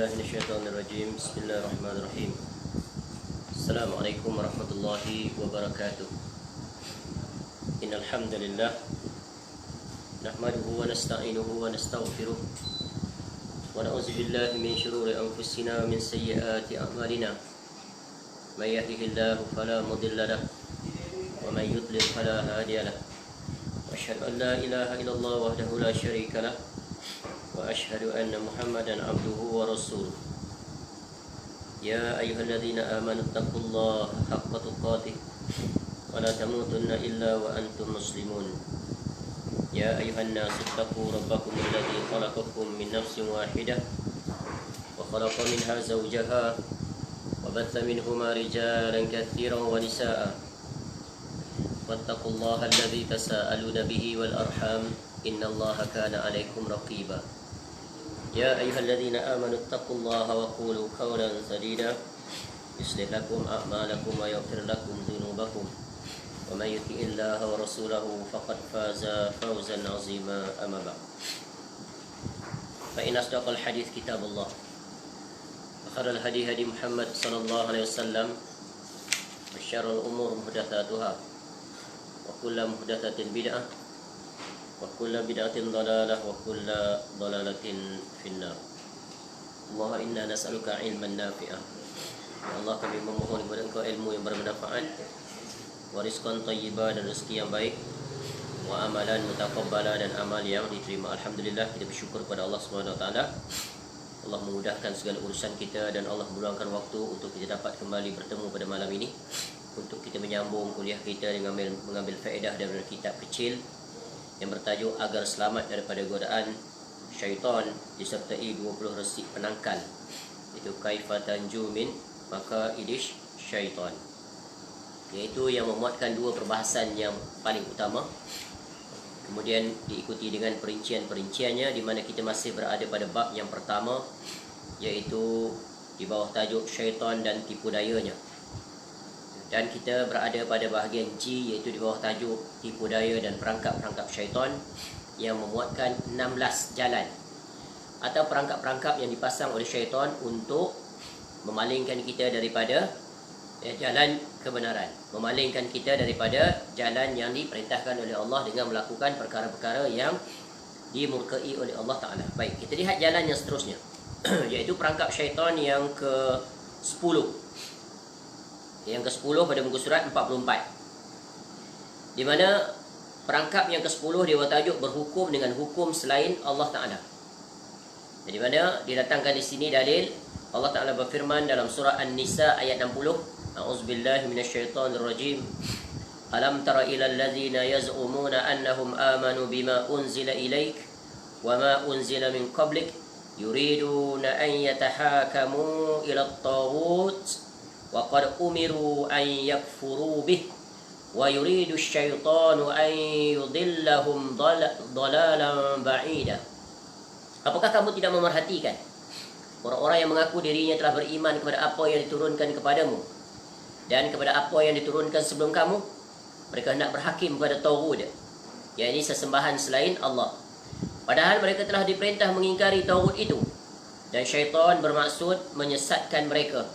بالله من الشيطان الرجيم. بسم الله الرحمن الرحيم. السلام عليكم ورحمة الله وبركاته. إن الحمد لله نحمده ونستعينه ونستغفره ونعوذ بالله من شرور أنفسنا ومن سيئات أعمالنا. من يهده الله فلا مضل له ومن يضلل فلا هادي له. وأشهد أن لا إله إلا الله وحده لا شريك له وأشهد أن محمدا عبده ورسوله. يا أيها الذين آمنوا اتقوا الله حق تقاته ولا تموتن إلا وأنتم مسلمون. يا أيها الناس اتقوا ربكم الذي خلقكم من نفس واحدة وخلق منها زوجها وبث منهما رجالا كثيرا ونساء واتقوا الله الذي تساءلون به والأرحام إن الله كان عليكم رقيبا. يا أيها الذين آمنوا اتقوا الله وقولوا قولا سديدا يصلح لكم أعمالكم ويغفر لكم ذنوبكم ومن يطع الله ورسوله فقد فاز فوزا عظيما. أما بعد فإن أصدق الحديث كتاب الله وخير الهدي هدي محمد صلى الله عليه وسلم وشر الأمور محدثاتها وكل محدثة بدعة وكل بدعة ضلالة وكل ضلالة في النار. Allah inna nas'aluka ilman nafi'ah. Ya Allah, kami memohon kepada Engkau ilmu yang bermanfaat, wa rizqan thayyibah, dan rezeki yang baik, wa amalan mutaqabbala, dan amal yang diterima. Alhamdulillah, kita bersyukur kepada Allah Subhanahu wa taala. Allah memudahkan segala urusan kita dan Allah meluangkan waktu untuk kita dapat kembali bertemu pada malam ini untuk kita menyambung kuliah kita dengan mengambil faedah dari kitab kecil yang bertajuk Agar Selamat Daripada Godaan Syaitan, disertai 20 resip penangkal, iaitu Kaifa Tanju Min Makaidish Syaitan, iaitu yang memuatkan dua perbahasan yang paling utama, kemudian diikuti dengan perincian-perinciannya, di mana kita masih berada pada bab yang pertama, iaitu di bawah tajuk Syaitan dan Tipu Dayanya. Dan kita berada pada bahagian G, iaitu di bawah tajuk tipu daya dan perangkap-perangkap syaitan, yang memuatkan 16 jalan atau perangkap-perangkap yang dipasang oleh syaitan untuk memalingkan kita daripada jalan kebenaran, memalingkan kita daripada jalan yang diperintahkan oleh Allah dengan melakukan perkara-perkara yang dimurkai oleh Allah Ta'ala. Baik, kita lihat jalan yang seterusnya iaitu perangkap syaitan yang ke-10. Yang ke-10 pada muka surat 44, di mana perangkap yang ke-10 dia bertajuk berhukum dengan hukum selain Allah Ta'ala. Di mana didatangkan di sini dalil Allah Ta'ala berfirman dalam surah An-Nisa ayat 60, A'udzubillahi minasyaitonirrajim. Alam tara ilal ladzina yaz'umuna annahum amanu bima unzila ilaik wa ma unzila min qablik yuriduna an yatahakamu ila at-taghut wa qad umiru an yakfuru bih wa yuridu asyaitanu an yudillahum dalalan ba'ida. Apakah kamu tidak memerhatikan orang-orang yang mengaku dirinya telah beriman kepada apa yang diturunkan kepadamu dan kepada apa yang diturunkan sebelum kamu? Mereka hendak berhakim kepada Taghut, yakni sesembahan selain Allah, padahal mereka telah diperintah mengingkari Taghut itu, dan syaitan bermaksud menyesatkan mereka,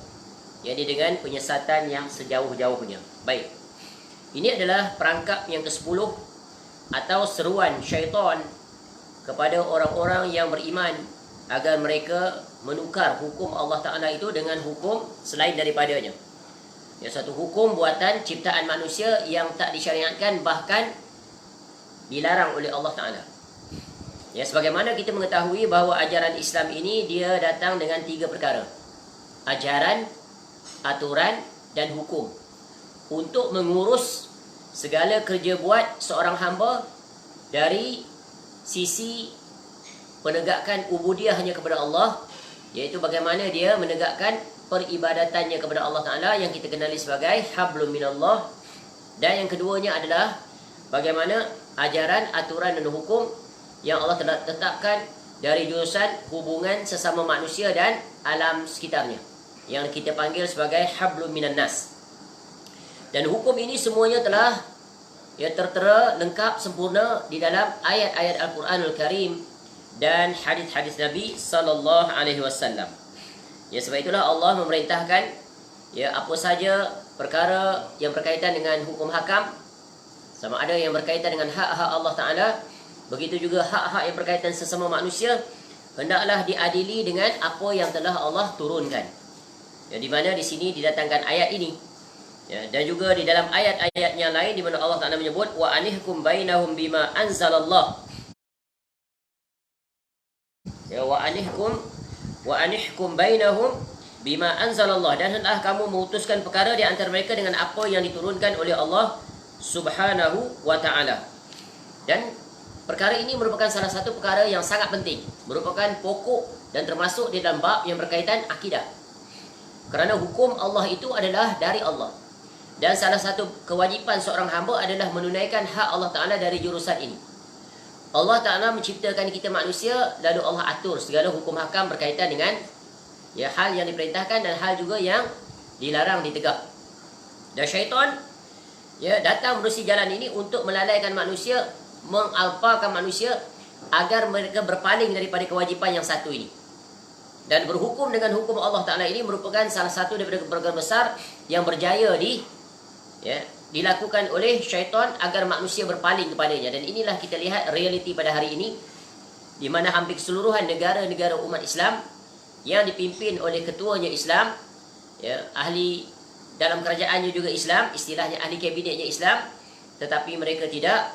yakni dengan penyesatan yang sejauh-jauhnya. Baik, ini adalah perangkap yang ke-10 atau seruan syaitan kepada orang-orang yang beriman agar mereka menukar hukum Allah Ta'ala itu dengan hukum selain daripadanya. Ya, satu hukum buatan ciptaan manusia yang tak disyariatkan, bahkan dilarang oleh Allah Ta'ala. Ya, sebagaimana kita mengetahui bahawa ajaran Islam ini dia datang dengan 3 perkara: ajaran, aturan, dan hukum, untuk mengurus segala kerja buat seorang hamba dari sisi penegakan ubudiyah hanya kepada Allah, iaitu bagaimana dia menegakkan peribadatannya kepada Allah Ta'ala yang kita kenali sebagai hablum minallah, dan yang keduanya adalah bagaimana ajaran, aturan, dan hukum yang Allah telah tetapkan dari jurusan hubungan sesama manusia dan alam sekitarnya, yang kita panggil sebagai hablum minan nas. Dan hukum ini semuanya telah tertera lengkap sempurna di dalam ayat-ayat Al-Quranul Karim dan hadis-hadis Nabi sallallahu alaihi wasallam. Ya, sebab itulah Allah memerintahkan ya apa saja perkara yang berkaitan dengan hukum hakam, sama ada yang berkaitan dengan hak-hak Allah Ta'ala, begitu juga hak-hak yang berkaitan sesama manusia, hendaklah diadili dengan apa yang telah Allah turunkan. Ya, di mana di sini didatangkan ayat ini. Ya, dan juga di dalam ayat-ayat yang lain di mana Allah Ta'ala menyebut wa anihkum bainahum bima anzalallah. Ya, wa anihkum bainahum bima anzalallah, dan hendaklah kamu memutuskan perkara di antara mereka dengan apa yang diturunkan oleh Allah Subhanahu wa Ta'ala. Dan perkara ini merupakan salah satu perkara yang sangat penting, merupakan pokok dan termasuk di dalam bab yang berkaitan akidah. Kerana hukum Allah itu adalah dari Allah. Dan salah satu kewajipan seorang hamba adalah menunaikan hak Allah Ta'ala dari jurusan ini. Allah Ta'ala menciptakan kita manusia, lalu Allah atur segala hukum hakam berkaitan dengan ya hal yang diperintahkan dan hal juga yang dilarang ditegak. Dan syaitan ya datang menerusi jalan ini untuk melalaikan manusia, mengalpakan manusia agar mereka berpaling daripada kewajipan yang satu ini. Dan berhukum dengan hukum Allah Ta'ala ini merupakan salah satu daripada perkara besar yang berjaya dilakukan oleh syaitan agar manusia berpaling kepadanya. Dan inilah kita lihat realiti pada hari ini, di mana hampir keseluruhan negara-negara umat Islam yang dipimpin oleh ketuanya Islam, ya, ahli dalam kerajaannya juga Islam, istilahnya ahli kabinetnya Islam, tetapi mereka tidak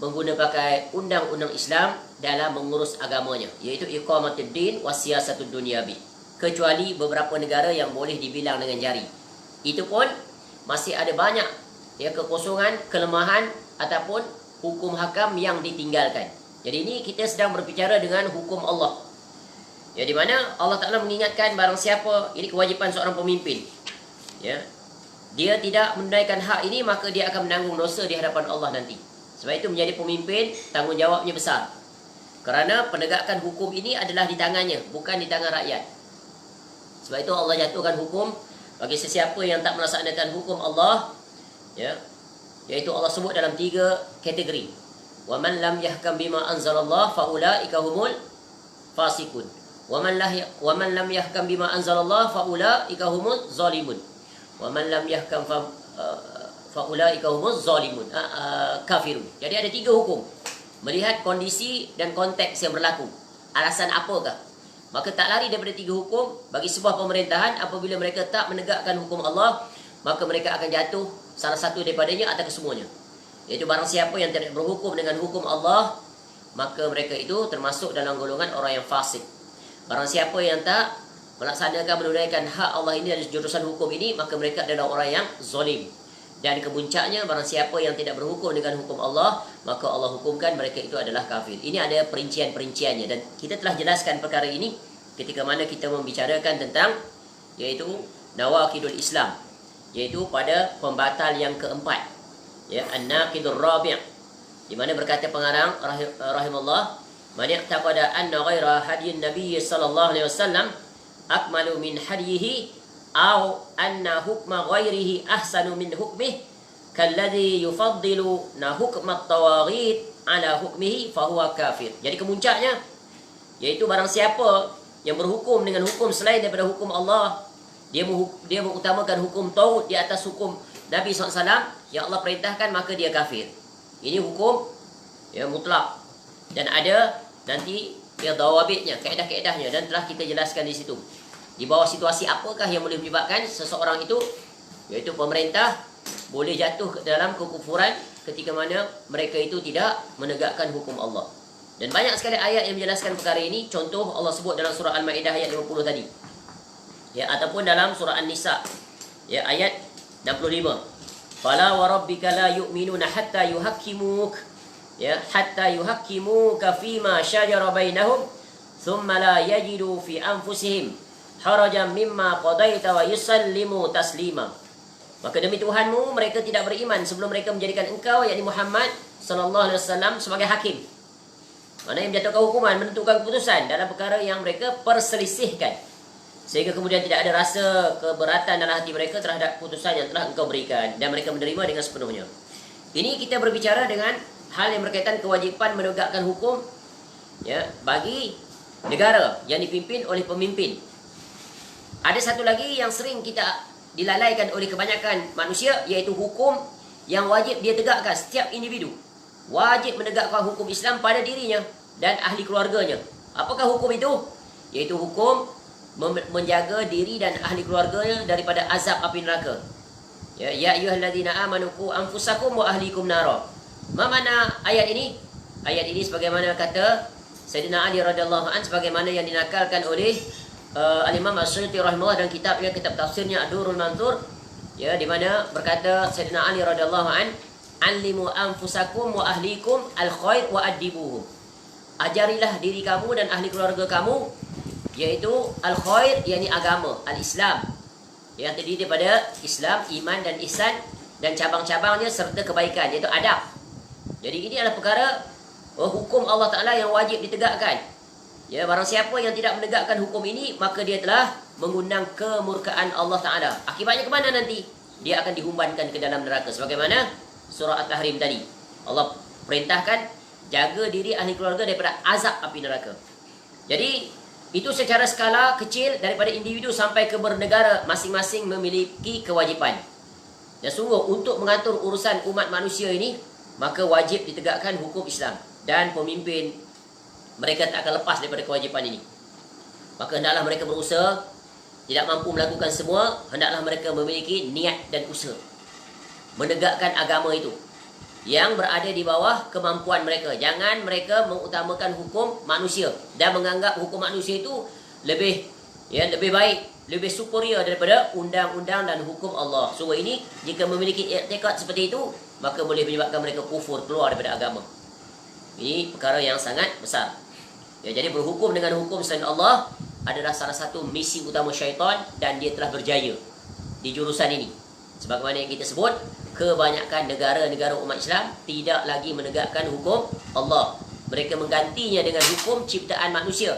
menggunakan pakai undang-undang Islam dalam mengurus agamanya, iaitu iqamatud din wa siyasatud dunyabi, kecuali beberapa negara yang boleh dibilang dengan jari. Itu pun masih ada banyak ya kekosongan, kelemahan ataupun hukum hakam yang ditinggalkan. Jadi ini kita sedang berbicara dengan hukum Allah. Ya, di mana Allah Ta'ala mengingatkan barang siapa, ini kewajipan seorang pemimpin. Ya, dia tidak menunaikan hak ini, maka dia akan menanggung dosa di hadapan Allah nanti. Sebab itu menjadi pemimpin, tanggungjawabnya besar. Kerana penegakan hukum ini adalah di tangannya, bukan di tangan rakyat. Sebab itu Allah jatuhkan hukum bagi sesiapa yang tak melaksanakan hukum Allah, ya, iaitu Allah sebut dalam 3 kategori. Wa man lam yahkam bima anzalallah fa ulaika humul fasiqun. Wa man lam yahkam bima anzalallah fa ulaika humuz zalimun. Wa man lam yahkam fa ulaika humuz zalimun, kafirun. Jadi ada 3 hukum. Melihat kondisi dan konteks yang berlaku. Alasan apakah? Maka tak lari daripada 3 hukum bagi sebuah pemerintahan. Apabila mereka tak menegakkan hukum Allah, maka mereka akan jatuh salah satu daripadanya atau kesemuanya. Iaitu barang siapa yang tidak berhukum dengan hukum Allah, maka mereka itu termasuk dalam golongan orang yang fasik. Barang siapa yang tak melaksanakan menunaikan hak Allah ini dan jurusan hukum ini, maka mereka adalah orang yang zalim. Dan kepuncaknya, barang siapa yang tidak berhukum dengan hukum Allah, maka Allah hukumkan mereka itu adalah kafir. Ini ada perincian-perinciannya, dan kita telah jelaskan perkara ini ketika mana kita membicarakan tentang iaitu nawaqidul Islam, iaitu pada pembatal yang keempat, ya, an-naqidur rabi', di mana berkata pengarang rahimahullah, man yaqtada anna ghaira hadyin nabiy sallallahu alaihi wasallam akmalu min hadihi aw anna hukma ghairihi ahsanu min hukmihi kalladhi yufaddilu na hukmat tawaghit ala hukmihi fahuwa kafir. Jadi kemuncaknya yaitu barang siapa yang berhukum dengan hukum selain daripada hukum Allah, dia mengutamakan hukum tauhid di atas hukum Nabi SAW yang Allah perintahkan, maka dia kafir. Ini hukum ya mutlak, dan ada nanti ya dawabitnya, kaedah-kaedahnya, dan telah kita jelaskan di situ. Di bawah situasi apakah yang boleh menyebabkan seseorang itu, iaitu pemerintah, boleh jatuh ke dalam kekufuran ketika mana mereka itu tidak menegakkan hukum Allah. Dan banyak sekali ayat yang menjelaskan perkara ini. Contoh Allah sebut dalam surah Al-Ma'idah ayat 50 tadi, ya, ataupun dalam surah An-Nisa ya ayat 65. Fala wa rabbika la yu'minuna hatta yuhakkimuk, ya, hatta yuhakkimuka fima syajara bainahum thumma la yajidu fi anfusihim harajan mimma qadaita wa yusallimu taslima. Maka demi Tuhanmu, mereka tidak beriman sebelum mereka menjadikan engkau, yakni Muhammad sallallahu alaihi wasallam, sebagai hakim. Mana yang menjatuhkan hukuman, menentukan keputusan dalam perkara yang mereka perselisihkan, sehingga kemudian tidak ada rasa keberatan dalam hati mereka terhadap keputusan yang telah engkau berikan, dan mereka menerima dengan sepenuhnya. Ini kita berbicara dengan hal yang berkaitan kewajipan menegakkan hukum, ya, bagi negara yang dipimpin oleh pemimpin. Ada satu lagi yang sering kita dilalaikan oleh kebanyakan manusia, iaitu hukum yang wajib dia tegakkan. Setiap individu wajib menegakkan hukum Islam pada dirinya dan ahli keluarganya. Apakah hukum itu? Iaitu hukum menjaga diri dan ahli keluarganya daripada azab api neraka. Ya ayyuhalladzina amanu qu anfusakum wa ahlikum nara. Mana ayat ini? Ayat ini sebagaimana kata Sayyidina Ali radhiyallahu an, sebagaimana yang dinakalkan oleh Al-Imam As-Suyuti rahimahullah dan kitab tafsirnya Ad-Durrul Mansur, ya, di mana berkata Sayyidina Ali radhiyallahu an, "Allimu anfusakum wa ahlikum al-khair wa adibuhum." Ajarilah diri kamu dan ahli keluarga kamu, yaitu al-khair, yakni agama, al-Islam, yang terdiri daripada Islam, iman dan ihsan, dan cabang-cabangnya serta kebaikan, iaitu adab. Jadi ini adalah perkara hukum Allah Ta'ala yang wajib ditegakkan. Ya, barang siapa yang tidak menegakkan hukum ini, maka dia telah mengundang kemurkaan Allah Ta'ala. Akibatnya ke mana nanti? Dia akan dihumbankan ke dalam neraka. Sebagaimana surah At-Tahrim tadi, Allah perintahkan jaga diri ahli keluarga daripada azab api neraka. Jadi itu secara skala kecil, daripada individu sampai ke bernegara, masing-masing memiliki kewajipan. Dan sungguh untuk mengatur urusan umat manusia ini, maka wajib ditegakkan hukum Islam. Dan pemimpin mereka tak akan lepas daripada kewajipan ini. Maka hendaklah mereka berusaha. Tidak mampu melakukan semua, hendaklah mereka memiliki niat dan usaha menegakkan agama itu yang berada di bawah kemampuan mereka. Jangan mereka mengutamakan hukum manusia dan menganggap hukum manusia itu lebih baik, lebih superior daripada undang-undang dan hukum Allah. So ini, jika memiliki i'tiqad seperti itu, maka boleh menyebabkan mereka kufur, keluar daripada agama. Ini perkara yang sangat besar. Ya, jadi berhukum dengan hukum selain Allah adalah salah satu misi utama syaitan, dan dia telah berjaya di jurusan ini. Sebagaimana yang kita sebut, kebanyakan negara-negara umat Islam tidak lagi menegakkan hukum Allah. Mereka menggantinya dengan hukum ciptaan manusia.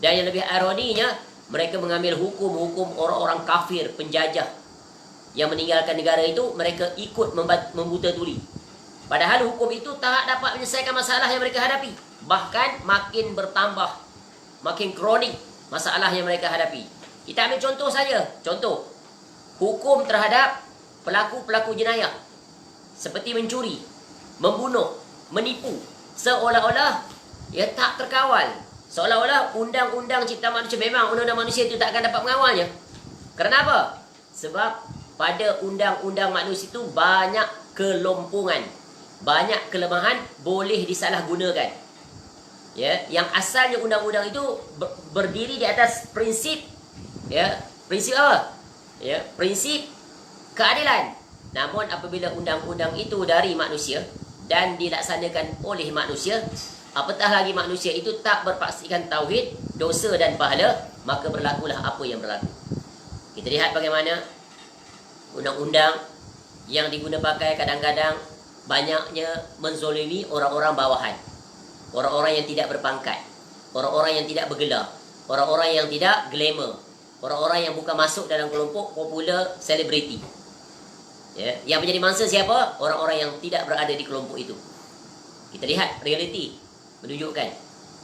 Dan yang lebih ironinya, mereka mengambil hukum-hukum orang-orang kafir, penjajah yang meninggalkan negara itu, mereka ikut membuta tuli. Padahal hukum itu tak dapat menyelesaikan masalah yang mereka hadapi. Bahkan makin bertambah, makin kronik masalah yang mereka hadapi. Kita ambil contoh saja. Contoh, hukum terhadap pelaku-pelaku jenayah seperti mencuri, membunuh, menipu, seolah-olah ia tak terkawal. Seolah-olah undang-undang cipta manusia, memang undang-undang manusia itu tak akan dapat mengawalnya. Kenapa? Sebab pada undang-undang manusia itu banyak kelompongan, banyak kelemahan, boleh disalahgunakan. Ya, yang asalnya undang-undang itu berdiri di atas prinsip, ya, prinsip apa? Ya, prinsip keadilan. Namun apabila undang-undang itu dari manusia dan dilaksanakan oleh manusia, apatah lagi manusia itu tak berpaksikan tauhid, dosa dan pahala, maka berlakulah apa yang berlaku. Kita lihat bagaimana undang-undang yang diguna pakai kadang-kadang banyaknya menzolimi orang-orang bawahan, orang-orang yang tidak berpangkat, orang-orang yang tidak bergelar, orang-orang yang tidak glamour, orang-orang yang bukan masuk dalam kelompok popular selebriti. Ya, yang menjadi mangsa siapa? Orang-orang yang tidak berada di kelompok itu. Kita lihat realiti menunjukkan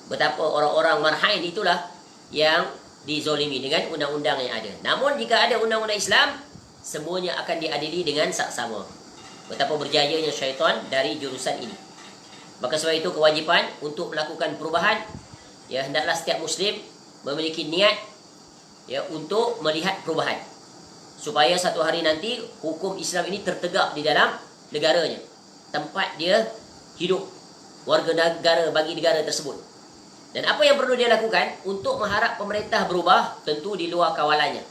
betapa orang-orang marhain itulah yang dizolimi dengan undang-undang yang ada. Namun jika ada undang-undang Islam, semuanya akan diadili dengan saksama. Betapa berjayanya syaitan dari jurusan ini. Maka sebab itu kewajipan untuk melakukan perubahan, ya, hendaklah setiap Muslim memiliki niat, ya, untuk melihat perubahan, supaya satu hari nanti hukum Islam ini tertegak di dalam negaranya, tempat dia hidup, warga negara bagi negara tersebut. Dan apa yang perlu dia lakukan untuk mengharap pemerintah berubah? Tentu di luar kawalannya.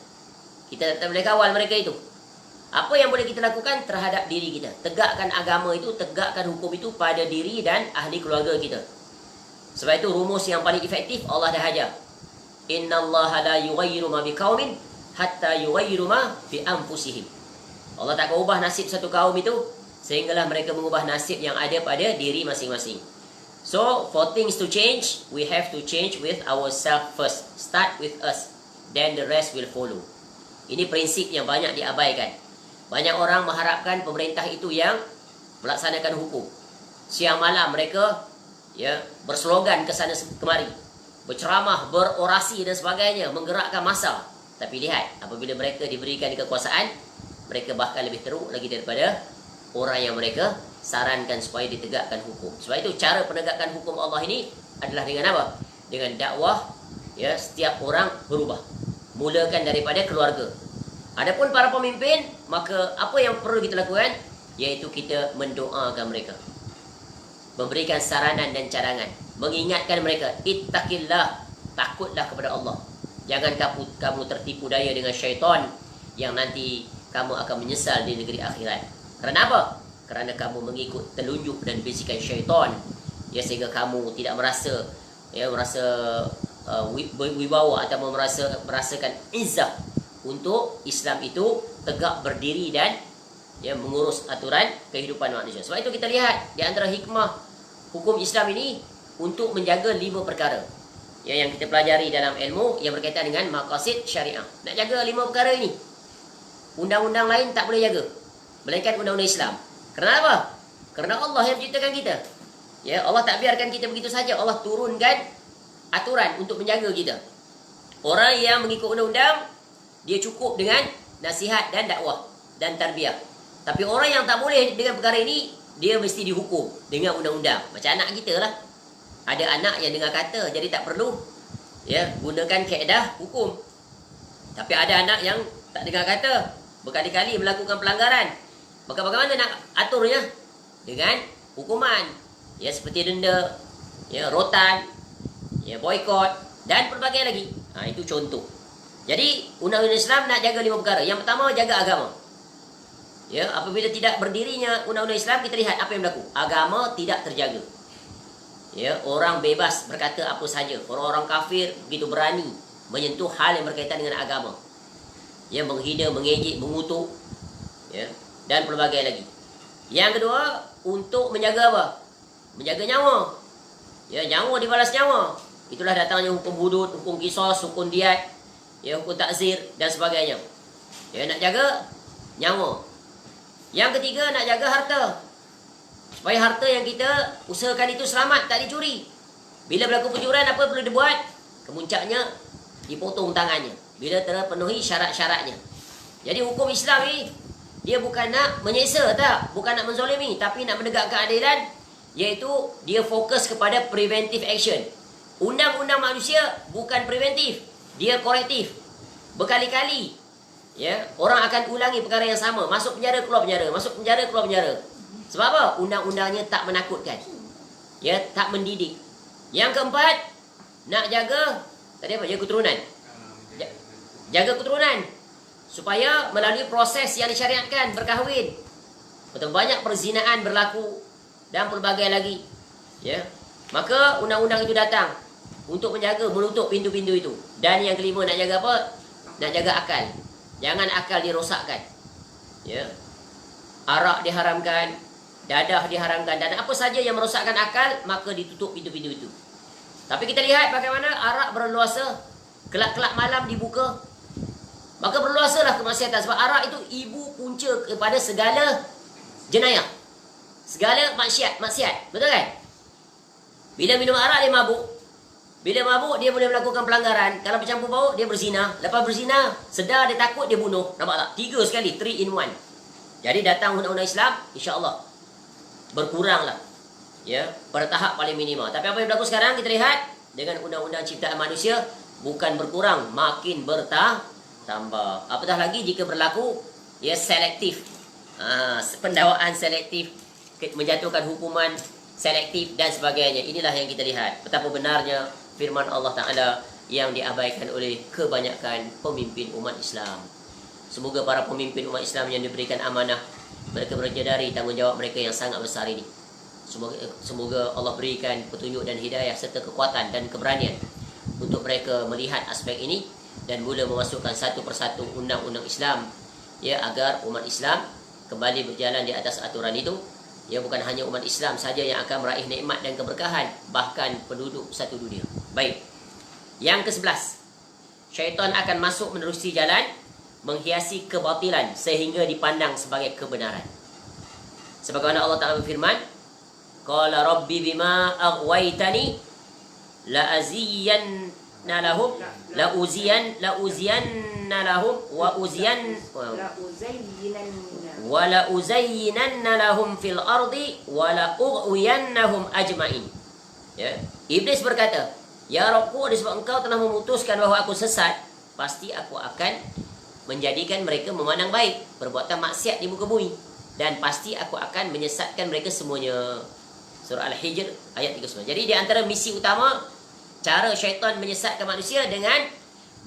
Kita tak boleh kawal mereka itu. Apa yang boleh kita lakukan terhadap diri kita? Tegakkan agama itu, tegakkan hukum itu pada diri dan ahli keluarga kita. Sebab itu rumus yang paling efektif Allah dah ajar. Innallaha la yughayyiru ma biqaumin hatta yughayyiru ma bi anfusihim. Allah tak akan ubah nasib satu kaum itu sehinggalah mereka mengubah nasib yang ada pada diri masing-masing. So, for things to change, we have to change with ourselves first. Start with us, then the rest will follow. Ini prinsip yang banyak diabaikan. Banyak orang mengharapkan pemerintah itu yang melaksanakan hukum. Siang malam mereka, ya, berslogan ke sana kemari, berceramah, berorasi dan sebagainya, menggerakkan massa. Tapi lihat, apabila mereka diberikan kekuasaan, mereka bahkan lebih teruk lagi daripada orang yang mereka sarankan supaya ditegakkan hukum. Sebab itu cara penegakan hukum Allah ini adalah dengan apa? Dengan dakwah, ya, setiap orang berubah. Mulakan daripada keluarga. Adapun para pemimpin, maka apa yang perlu kita lakukan? Iaitu kita mendoakan mereka, memberikan saranan dan cadangan, mengingatkan mereka, ittaqillah, takutlah kepada Allah. Jangan kamu tertipu daya dengan syaitan yang nanti kamu akan menyesal di negeri akhirat. Kerana apa? Kerana kamu mengikut telunjuk dan bisikan syaitan, ya, sehingga kamu tidak merasa, ya, wibawa atau merasakan izzah untuk Islam itu tegak berdiri dan, ya, mengurus aturan kehidupan manusia. Sebab itu kita lihat di antara hikmah hukum Islam ini untuk menjaga 5 perkara, ya, yang kita pelajari dalam ilmu yang berkaitan dengan maqasid syariah. Nak jaga 5 perkara ini, undang-undang lain tak boleh jaga, melainkan undang-undang Islam. Kenapa? Apa? Kerana Allah yang menciptakan kita. Ya, Allah tak biarkan kita begitu saja. Allah turunkan aturan untuk menjaga kita. Orang yang mengikut undang-undang, dia cukup dengan nasihat dan dakwah dan tarbiyah. Tapi orang yang tak boleh dengan perkara ini, dia mesti dihukum dengan undang-undang. Macam anak kita lah. Ada anak yang dengar kata, jadi tak perlu, ya, gunakan kaedah hukum. Tapi ada anak yang tak dengar kata, berkali-kali melakukan pelanggaran. Maka bagaimana nak aturnya? Dengan hukuman, ya, seperti denda, ya, rotan, ya, boikot dan pelbagai lagi. Itu contoh. Jadi undang-undang Islam nak jaga 5 perkara. Yang pertama, jaga agama. Ya, apabila tidak berdirinya undang-undang Islam, kita lihat apa yang berlaku. Agama tidak terjaga. Ya, orang bebas berkata apa saja. Orang-orang kafir begitu berani menyentuh hal yang berkaitan dengan agama. Ya, menghina, mengejek, mengutuk, ya, dan pelbagai lagi. Yang kedua, untuk menjaga apa? Menjaga nyawa. Ya, nyawa dibalas nyawa. Itulah datangnya hukum hudud, hukum qisas, hukum diat, ya, hukum takzir dan sebagainya. Ya, nak jaga nyawa. Yang ketiga, nak jaga harta. Supaya harta yang kita usahakan itu selamat, tak dicuri. Bila berlaku pencurian, apa perlu dibuat? Kemuncaknya, dipotong tangannya bila terpenuhi syarat-syaratnya. Jadi hukum Islam ni, dia bukan nak menyeksa, tak, bukan nak menzalimi, tapi nak menegakkan keadilan, iaitu dia fokus kepada preventive action. Undang-undang manusia bukan preventif, dia korektif. Berkali-kali, ya, orang akan ulangi perkara yang sama, masuk penjara, keluar penjara, masuk penjara, keluar penjara. Sebab apa? Undang-undangnya tak menakutkan, ya, tak mendidik. Yang keempat, nak jaga, tadi apa? Jaga keturunan. Jaga keturunan supaya melalui proses yang disyariatkan, berkahwin, betapa banyak perzinaan berlaku dan pelbagai lagi, ya, maka undang-undang itu datang untuk menjaga, menutup pintu-pintu itu. Dan yang kelima, nak jaga apa? Nak jaga akal. Jangan akal dirosakkan, ya. Arak diharamkan, dadah diharamkan, dan apa saja yang merosakkan akal, maka ditutup pintu-pintu itu. Tapi kita lihat bagaimana arak berluasa, kelak-kelak malam dibuka, maka berluasalah kemaksiatan. Sebab arak itu ibu punca kepada segala jenayah, segala maksiat. Betul kan? Bila minum arak, dia mabuk. Bila mabuk, dia boleh melakukan pelanggaran. Kalau bercampur bau, dia berzina. Lepas berzina, sedar, dia takut, dia bunuh. Nampak tak? 3 sekali, 3 in 1. Jadi datang undang-undang Islam, insya-Allah berkuranglah, ya, pada tahap paling minimal. Tapi apa yang berlaku sekarang, kita lihat dengan undang-undang ciptaan manusia, bukan berkurang, makin bertambah. Apatah lagi jika berlaku, ya, selektif, pendakwaan selektif, menjatuhkan hukuman selektif dan sebagainya. Inilah yang kita lihat betapa benarnya firman Allah Ta'ala yang diabaikan oleh kebanyakan pemimpin umat Islam. Semoga para pemimpin umat Islam yang diberikan amanah, mereka menyadari tanggungjawab mereka yang sangat besar ini. Semoga Allah berikan petunjuk dan hidayah serta kekuatan dan keberanian untuk mereka melihat aspek ini dan mula memasukkan satu persatu undang-undang Islam, ya, agar umat Islam kembali berjalan di atas aturan itu. Ya, bukan hanya umat Islam saja yang akan meraih nikmat dan keberkahan, bahkan penduduk satu dunia. Baik. Yang ke-11, syaitan akan masuk menerusi jalan, menghiasi kebatilan sehingga dipandang sebagai kebenaran. Sebagaimana Allah Ta'ala berfirman, Qala rabbi bima aghwaytani la lahum la uziyanna lahum wa uziyan wa la uzayyinanna lahum fil ardi wa la ughwiyannahum ajmain. Ya. Iblis berkata, "Ya Rabbku, disebab engkau telah memutuskan bahawa aku sesat, pasti aku akan menjadikan mereka memandang baik perbuatan maksiat di muka bumi, dan pasti aku akan menyesatkan mereka semuanya." Surah Al-Hijr ayat 39. Jadi di antara misi utama cara syaitan menyesatkan manusia dengan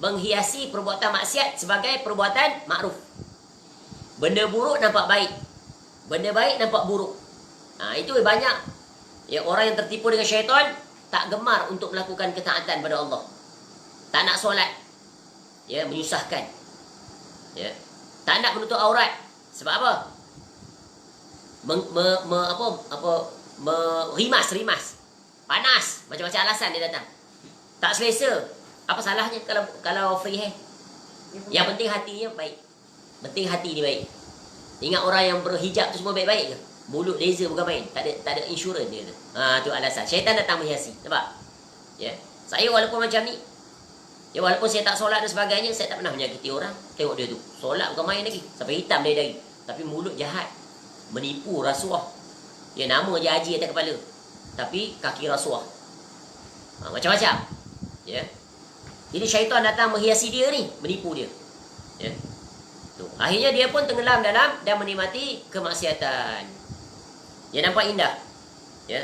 menghiasi perbuatan maksiat sebagai perbuatan makruf. Benda buruk nampak baik, benda baik nampak buruk. Itu banyak ya orang yang tertipu dengan syaitan, tak gemar untuk melakukan ketaatan pada Allah, tak nak solat, ya, menyusahkan, ya, tak nak menutup aurat. Sebab apa? Rimas, panas, macam-macam alasan dia datang. Tak selesa. Apa salahnya kalau free hair? Yang penting hatinya baik. Penting hati dia baik. Ingat orang yang berhijab tu semua baik-baik ke? Mulut laser bukan main. Tak ada insurans dia tu. Tu alasan. Syaitan datang menghiasi. Nampak? Ya. Saya walaupun macam ni, ya, walaupun saya tak solat dan sebagainya, saya tak pernah menyakiti orang. Tengok dia tu. Solat bukan main lagi. Sampai hitam dari. Tapi mulut jahat. Menipu, rasuah. Ya, nama je haji atas kepala. Tapi kaki rasuah. Macam-macam. Ya. Jadi syaitan datang menghiasi dia ni, menipu dia. Ya. Tu. Akhirnya dia pun tenggelam dalam dan menikmati kemaksiatan. Ya, nampak indah. Ya.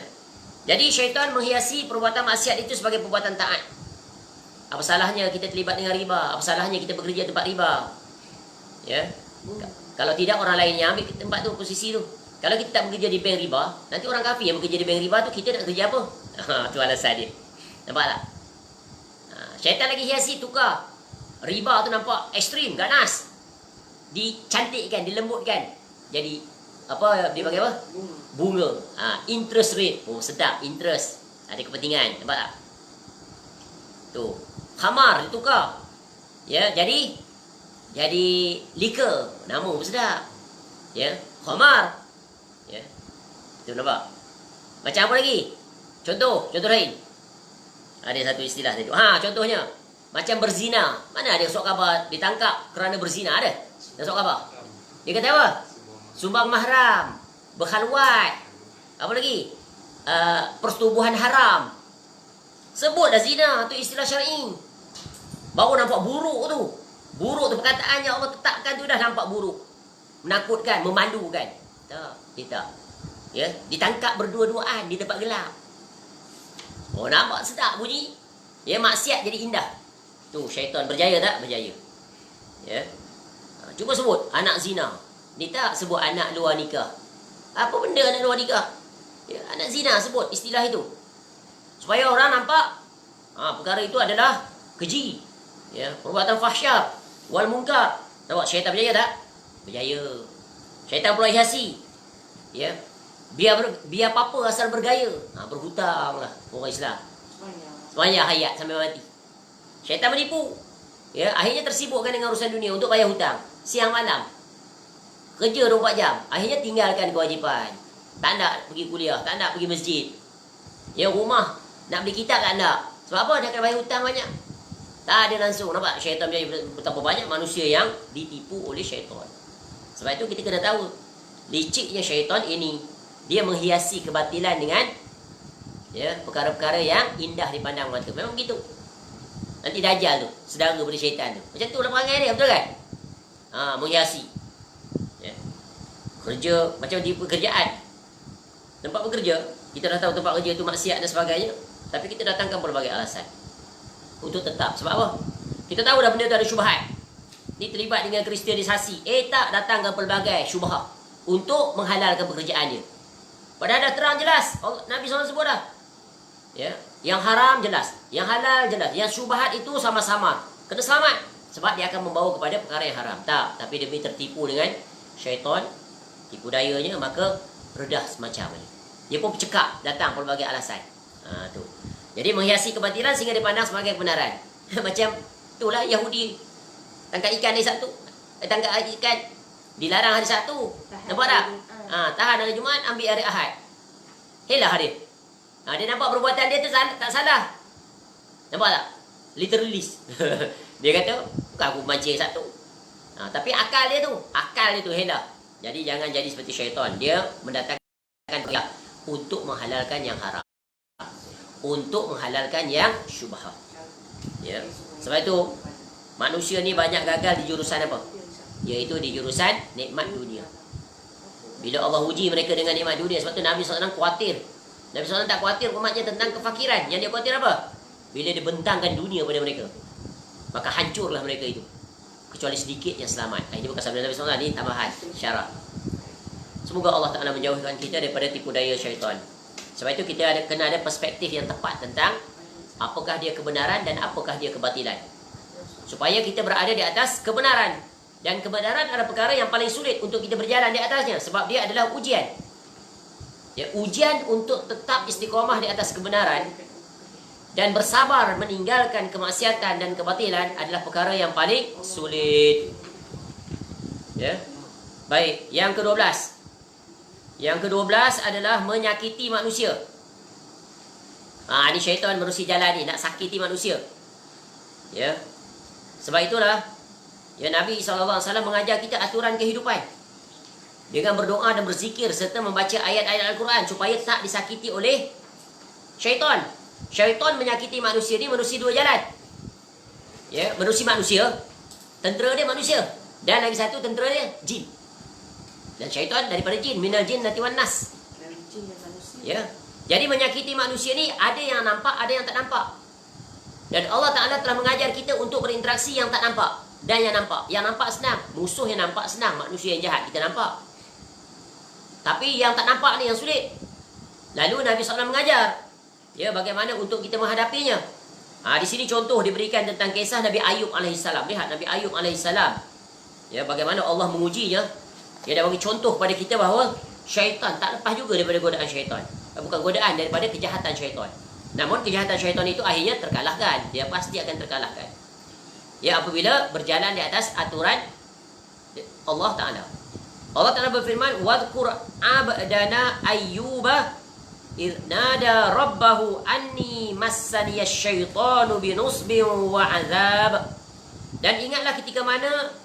Jadi syaitan menghiasi perbuatan maksiat itu sebagai perbuatan taat. Apa salahnya kita terlibat dengan riba? Apa salahnya kita bekerja tempat riba? Ya. Kalau tidak orang lain yang ambil tempat tu, posisi tu. Kalau kita tak bekerja di bank riba, nanti orang kafir yang bekerja di bank riba tu, kita nak kerja apa? Tu alasan dia. Nampak tak? Syaitan lagi hiasi, tukar. Riba tu nampak ekstrim, ganas. Dicantikkan, dilembutkan. Jadi, apa dia panggil apa? Bunga. Interest rate. Oh, sedap. Interest. Ada kepentingan. Nampak tak? Tu. Khamar ditukar. Ya, jadi liquor. Nama pun sedap. Ya, khamar. Ya. Tu nampak? Macam apa lagi? Contoh lain. Ada satu istilah tadi. Contohnya macam berzina. Mana ada surat khabar ditangkap kerana berzina? Ada? Ada surat khabar? Dia kata apa? Sumbang mahram, berkhalwat. Apa lagi? Persetubuhan haram. Sebut dah zina, tu istilah syar'i. Baru nampak buruk tu. Buruk tu perkataannya Allah tetapkan tu dah nampak buruk. Menakutkan, memandukan. Tak. Ya, ditangkap berdua-duaan di tempat gelap. Oh, nampak sedap bunyi. Ya, maksiat jadi indah. Tu syaitan berjaya tak? Berjaya. Ya. Cuba sebut anak zina. Ni tak sebut anak luar nikah. Apa benda anak luar nikah? Ya, anak zina sebut istilah itu. Supaya orang nampak perkara itu adalah keji. Ya, perbuatan fahsyat wal munkar. Nampak syaitan berjaya tak? Berjaya. Syaitan pula hiasi. Ya. Biar apa-apa asal bergaya. Berhutang lah orang Islam. Sepanjang hayat sampai mati. Syaitan menipu. Ya, akhirnya tersibukkan dengan urusan dunia untuk bayar hutang. Siang malam. Kerja 24 jam. Akhirnya tinggalkan kewajipan. Tak nak pergi kuliah, tak nak pergi masjid. Ya, rumah nak beli kitab tak nak. Sebab apa? Dia akan bayar hutang banyak. Tak ada langsung. Nampak syaitan betapa banyak manusia yang ditipu oleh syaitan. Sebab itu kita kena tahu liciknya syaitan ini. Dia menghiasi kebatilan dengan perkara-perkara yang indah dipandang mata. Memang begitu. Nanti Dajjal tu, saudara pada syaitan tu. Macam tu lah perangai dia, betul kan? Menghiasi. Ya. Kerja, macam di pekerjaan. Tempat bekerja, kita dah tahu tempat kerja tu maksiat dan sebagainya. Tapi kita datangkan berbagai alasan untuk tetap. Sebab apa? Kita tahu dah benda tu ada syubhat. Dia terlibat dengan kristianisasi. Tak datangkan pelbagai syubhat untuk menghalalkan pekerjaan dia. Padahal dah terang jelas. Nabi SAW sebut dah. Ya. Yang haram jelas. Yang halal jelas. Yang syubhat itu sama-sama. Kena selamat. Sebab dia akan membawa kepada perkara yang haram. Tak. Tapi demi tertipu dengan syaitan, tipu dayanya, maka redah semacam ni. Dia pun bercakap, datang pelbagai alasan. Tu. Jadi menghiasi kebatilan sehingga dipandang sebagai kebenaran. Macam itulah Yahudi. Tangkap ikan hari Sabtu. Tangkap ikan dilarang hari Sabtu. Nampak tak? Tahan hari Jumaat, ambil hari Ahad. Helah dia. Dia nampak perbuatan dia tu tak salah. Nampak tak? literally. Dia kata, bukan aku mancing satu. Tapi akal dia tu hela. Jadi jangan jadi seperti syaitan. Dia mendatangkan untuk menghalalkan yang haram, untuk menghalalkan yang syubhat. Ya. Sebab itu manusia ni banyak gagal di jurusan apa? Iaitu di jurusan nikmat dunia. Bila Allah uji mereka dengan nikmat dunia, sebab tu Nabi SAW khawatir. Nabi SAW tak khawatir umatnya tentang kefakiran. Yang dia khawatir apa? Bila dia bentangkan dunia pada mereka, maka hancurlah mereka itu. Kecuali sedikit yang selamat. Ini bukan sabda Nabi SAW, ini tambahan syarat. Semoga Allah Ta'ala menjauhkan kita daripada tipu daya syaitan. Sebab itu kita kena ada perspektif yang tepat tentang apakah dia kebenaran dan apakah dia kebatilan. Supaya kita berada di atas kebenaran. Dan kebenaran adalah perkara yang paling sulit untuk kita berjalan di atasnya. Sebab dia adalah ujian. Ya, ujian untuk tetap istiqamah di atas kebenaran dan bersabar meninggalkan kemaksiatan dan kebatilan adalah perkara yang paling sulit. Ya. Baik, yang ke-12. Yang ke-12 adalah menyakiti manusia. Ini syaitan menerusi jalan ni, nak sakiti manusia. Ya. Sebab itulah ya, Nabi SAW mengajar kita aturan kehidupan dengan berdoa dan berzikir serta membaca ayat-ayat Al-Quran supaya tak disakiti oleh syaitan. Syaitan menyakiti manusia ni menerusi dua jalan. Ya, menerusi manusia, tentera dia manusia, dan lagi satu tentera dia jin. Dan syaitan daripada jin, minal jin nati wan nas. Ya. Jadi menyakiti manusia ni ada yang nampak, ada yang tak nampak. Dan Allah Ta'ala telah mengajar kita untuk berinteraksi yang tak nampak dan yang nampak. Yang nampak senang, musuh yang nampak senang, manusia yang jahat kita nampak. Tapi yang tak nampak ni yang sulit. Lalu Nabi SAW mengajar ya bagaimana untuk kita menghadapinya. Di sini contoh diberikan tentang kisah Nabi Ayub alaihissalam. Lihat Nabi Ayub alaihissalam. Ya, bagaimana Allah mengujinya. Dia dah bagi contoh pada kita bahawa syaitan tak lepas juga daripada godaan syaitan. Bukan godaan, daripada kejahatan syaitan. Namun kejahatan syaitan itu akhirnya terkalahkan. Dia pasti akan terkalahkan. Ya, apabila berjalan di atas aturan Allah Ta'ala. Allah Ta'ala berfirman, "Wadhkur abdana Ayyuba idh nada rabbahu anni massaniya syaitanu binusbin wa azab." Dan ingatlah ketika mana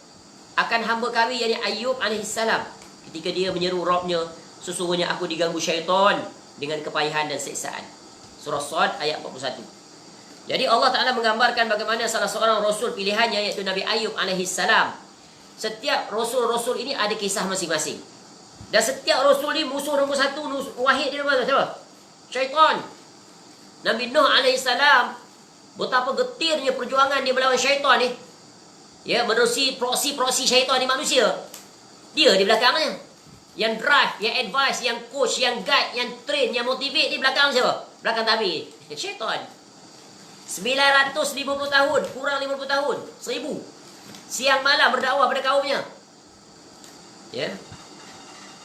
akan hamba kami, yakni Ayyub alaihissalam, ketika dia menyeru Rabbnya, sesungguhnya aku diganggu syaitan dengan kepayahan dan siksaan. Surah Sad ayat 41. Jadi Allah Ta'ala menggambarkan bagaimana salah seorang Rasul pilihannya, iaitu Nabi Ayub alaihissalam. Setiap Rasul-Rasul ini ada kisah masing-masing. Dan setiap Rasul ini musuh nombor satu, wahid dia nombor siapa? Syaitan. Nabi Nuh alaihissalam, betapa getirnya perjuangan dia melawan syaitan ni. Ya, menerusi proksi-proksi syaitan di manusia. Dia di belakangnya. Yang drive, yang advice, yang coach, yang guide, yang train, yang motivate di belakang siapa? Belakang Nabi. Syaitan. 950 tahun, kurang 50 tahun, 1000. Siang malam berdakwah pada kaumnya. Ya.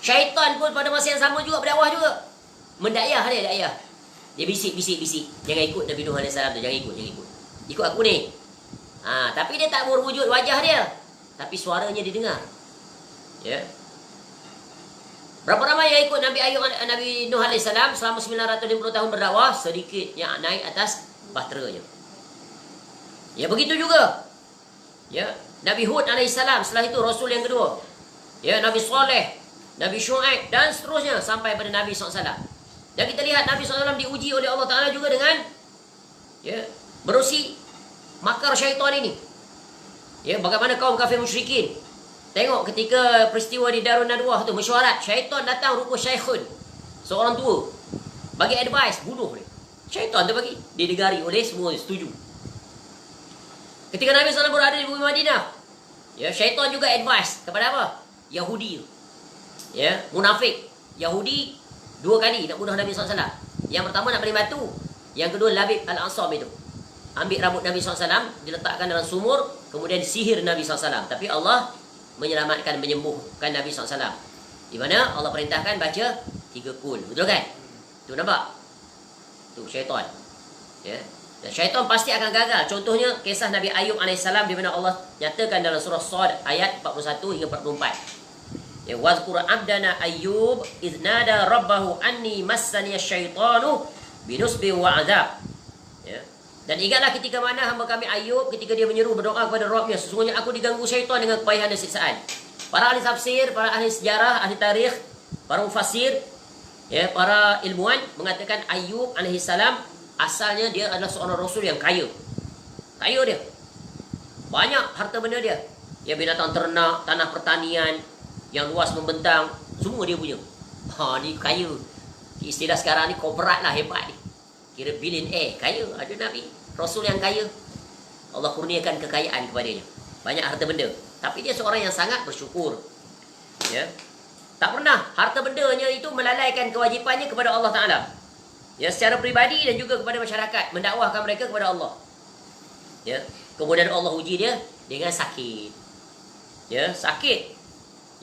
Syaitan pun pada masa yang sama juga berdakwah juga. Mendakwah dia, dakwah. Dia bisik. Jangan ikut Nabi Nuh alaihissalam tu, jangan ikut. Ikut aku ni. Tapi dia tak berwujud wajah dia. Tapi suaranya didengar. Ya. Berapa ramai yang ikut Nabi Nuh alaihissalam selama 950 tahun berdakwah? Sedikit yang naik atas bahteranya. Ya, begitu juga. Ya, Nabi Hud alaihissalam, setelah itu Rasul yang kedua. Ya, Nabi Saleh, Nabi Syuaib dan seterusnya sampai pada Nabi SAW. Dan kita lihat Nabi SAW diuji oleh Allah Ta'ala juga dengan berusi makar syaitan ini. Ya, bagaimana kaum kafir musyrikin. Tengok ketika peristiwa di Darun Nadwah tu, mesyuarat, syaitan datang rupa syekhun, seorang tua, bagi advice, bunuh dia. Syaitan tu bagi, didegari oleh semua, setuju. Ketika Nabi SAW berada di bumi Madinah, ya, syaitan juga advice kepada apa? Yahudi. Ya, munafik. Yahudi 2 kali nak bunuh Nabi SAW. Yang pertama nak beri batu, yang kedua Labib Al-Ansam itu. Ambil rambut Nabi SAW, diletakkan dalam sumur, kemudian sihir Nabi SAW. Tapi Allah menyelamatkan, menyembuhkan Nabi SAW. Di mana Allah perintahkan baca 3 kul. Betul kan? Tu nampak? Tu syaitan. Ya. Dan syaitan pasti akan gagal. Contohnya kisah Nabi Ayub alaihissalam di mana Allah nyatakan dalam surah Sad ayat 41 hingga 44. Ya, wazkur abdana Ayyub idh nada rabbahu anni massaniya syaitanu binusbin wa azab. Ya. Dan ingatlah ketika mana hamba kami Ayub, ketika dia menyeru berdoa kepada Rabbnya, sesungguhnya aku diganggu syaitan dengan kepayahan dan siksaan. Para ahli tafsir, para ahli sejarah, ahli tarikh, para mufassir, ya, para ilmuwan mengatakan Ayub alaihissalam asalnya dia adalah seorang rasul yang kaya. Kaya dia. Banyak harta benda dia. Ya, binatang ternak, tanah pertanian yang luas membentang, semua dia punya. Ni kaya. Istilah sekarang ni korporat lah, hebat ni. Kira billionaire, kaya. Ada Nabi, Rasul yang kaya. Allah kurniakan kekayaan kepadanya. Banyak harta benda. Tapi dia seorang yang sangat bersyukur. Ya. Tak pernah harta bendanya itu melalaikan kewajipannya kepada Allah Ta'ala. Ya, secara peribadi dan juga kepada masyarakat. Mendakwahkan mereka kepada Allah. Ya. Kemudian Allah uji dia dengan sakit. Ya, sakit.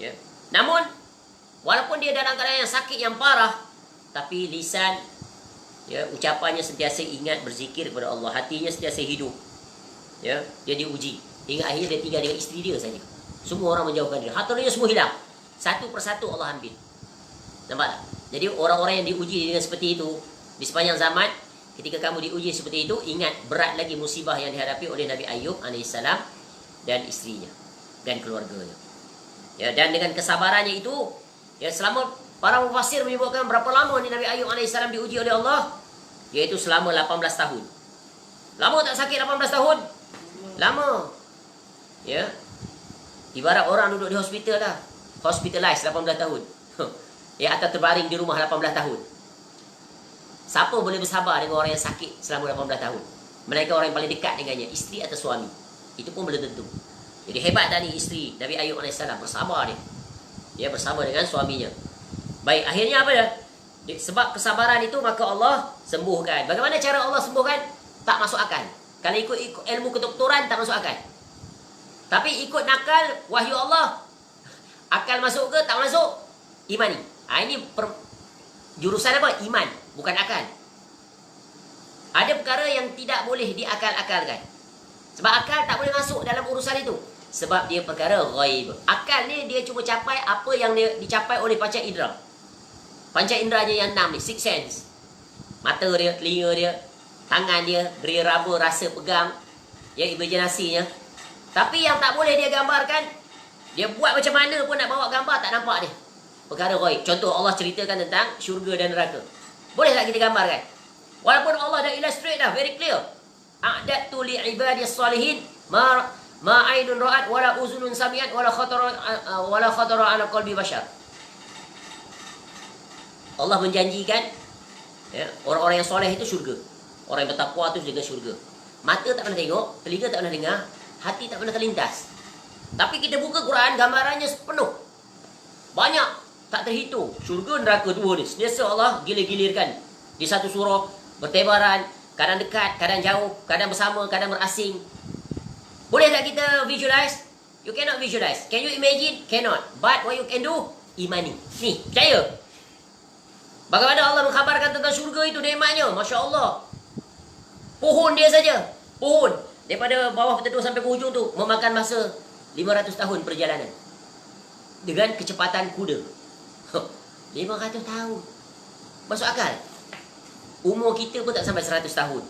Ya. Namun, walaupun dia dalam keadaan yang sakit yang parah, tapi lisan, ya, ucapannya sentiasa ingat berzikir kepada Allah, hatinya sentiasa hidup. Ya, dia diuji. Hingga akhirnya dia tinggal dengan isteri dia saja. Semua orang menjauhkan dia. Harta dia semua hilang. Satu persatu Allah ambil. Nampak tak? Jadi orang-orang yang diuji dengan seperti itu di sepanjang zaman, ketika kamu diuji seperti itu, ingat berat lagi musibah yang dihadapi oleh Nabi Ayub alaihissalam dan isterinya dan keluarganya. Ya, dan dengan kesabarannya itu, ya, selama para mufassir menyebutkan berapa lama ni Nabi Ayub alaihissalam diuji oleh Allah, iaitu selama 18 tahun. Lama tak sakit 18 tahun? Lama. Ya. Ibarat orang duduk di hospital lah. Hospitalized 18 tahun. Ya, atau terbaring di rumah 18 tahun. Siapa boleh bersabar dengan orang yang sakit selama 18 tahun? Mereka orang yang paling dekat dengannya, isteri atau suami. Itu pun belum tentu. Jadi hebat tadi isteri Nabi Ayub AS, bersabar dia. Dia bersabar dengan suaminya. Baik, akhirnya apa dia? Sebab kesabaran itu maka Allah sembuhkan. Bagaimana cara Allah sembuhkan? Tak masuk akal. Kalau ikut ilmu kedoktoran tak masuk akal. Tapi ikut nakal wahyu Allah, akal masuk ke tak masuk? Imani. Ini jurusan apa? Iman, bukan akal. Ada perkara yang tidak boleh diakal-akalkan. Sebab akal tak boleh masuk dalam urusan itu. Sebab dia perkara ghaib. Akal ni dia cuma capai apa yang dia dicapai oleh panca indera. Panca inderanya yang 6 ni, six sense. Mata dia, telinga dia, tangan dia, dera raba, rasa pegang, ya, imaginasinya. Tapi yang tak boleh dia gambarkan, dia buat macam mana pun nak bawa gambar tak nampak dia. Perkara ghaib. Contoh Allah ceritakan tentang syurga dan neraka. Boleh tak kita gambarkan? Walaupun Allah dah illustrate dah, very clear. A'dadtu li ibadiyas salihin ma ainun ra'at wala uzunun sami'at wala khatara ala qalbi bashar. Allah menjanjikan, ya, orang-orang yang soleh itu syurga. Orang yang bertakwa itu juga syurga. Mata tak pernah tengok, telinga tak pernah dengar, hati tak pernah terlintas. Tapi kita buka Quran, gambarannya penuh. Banyak, tak terhitung. Syurga, neraka dua ni. Sentiasa Allah gilir-gilirkan. Di satu surah, bertebaran, kadang dekat, kadang jauh, kadang bersama, kadang berasing. Boleh tak kita visualize? You cannot visualize. Can you imagine? Cannot. But what you can do? Imani. Ni, percaya. Bagaimana Allah mengkhabarkan tentang syurga itu, nikmatnya. Masya Allah. Pohon dia saja. Pohon. Daripada bawah terus sampai ke hujung tu, memakan masa 500 tahun perjalanan. Dengan kecepatan kuda. 500 tahun. Masuk akal? Umur kita pun tak sampai 100 tahun.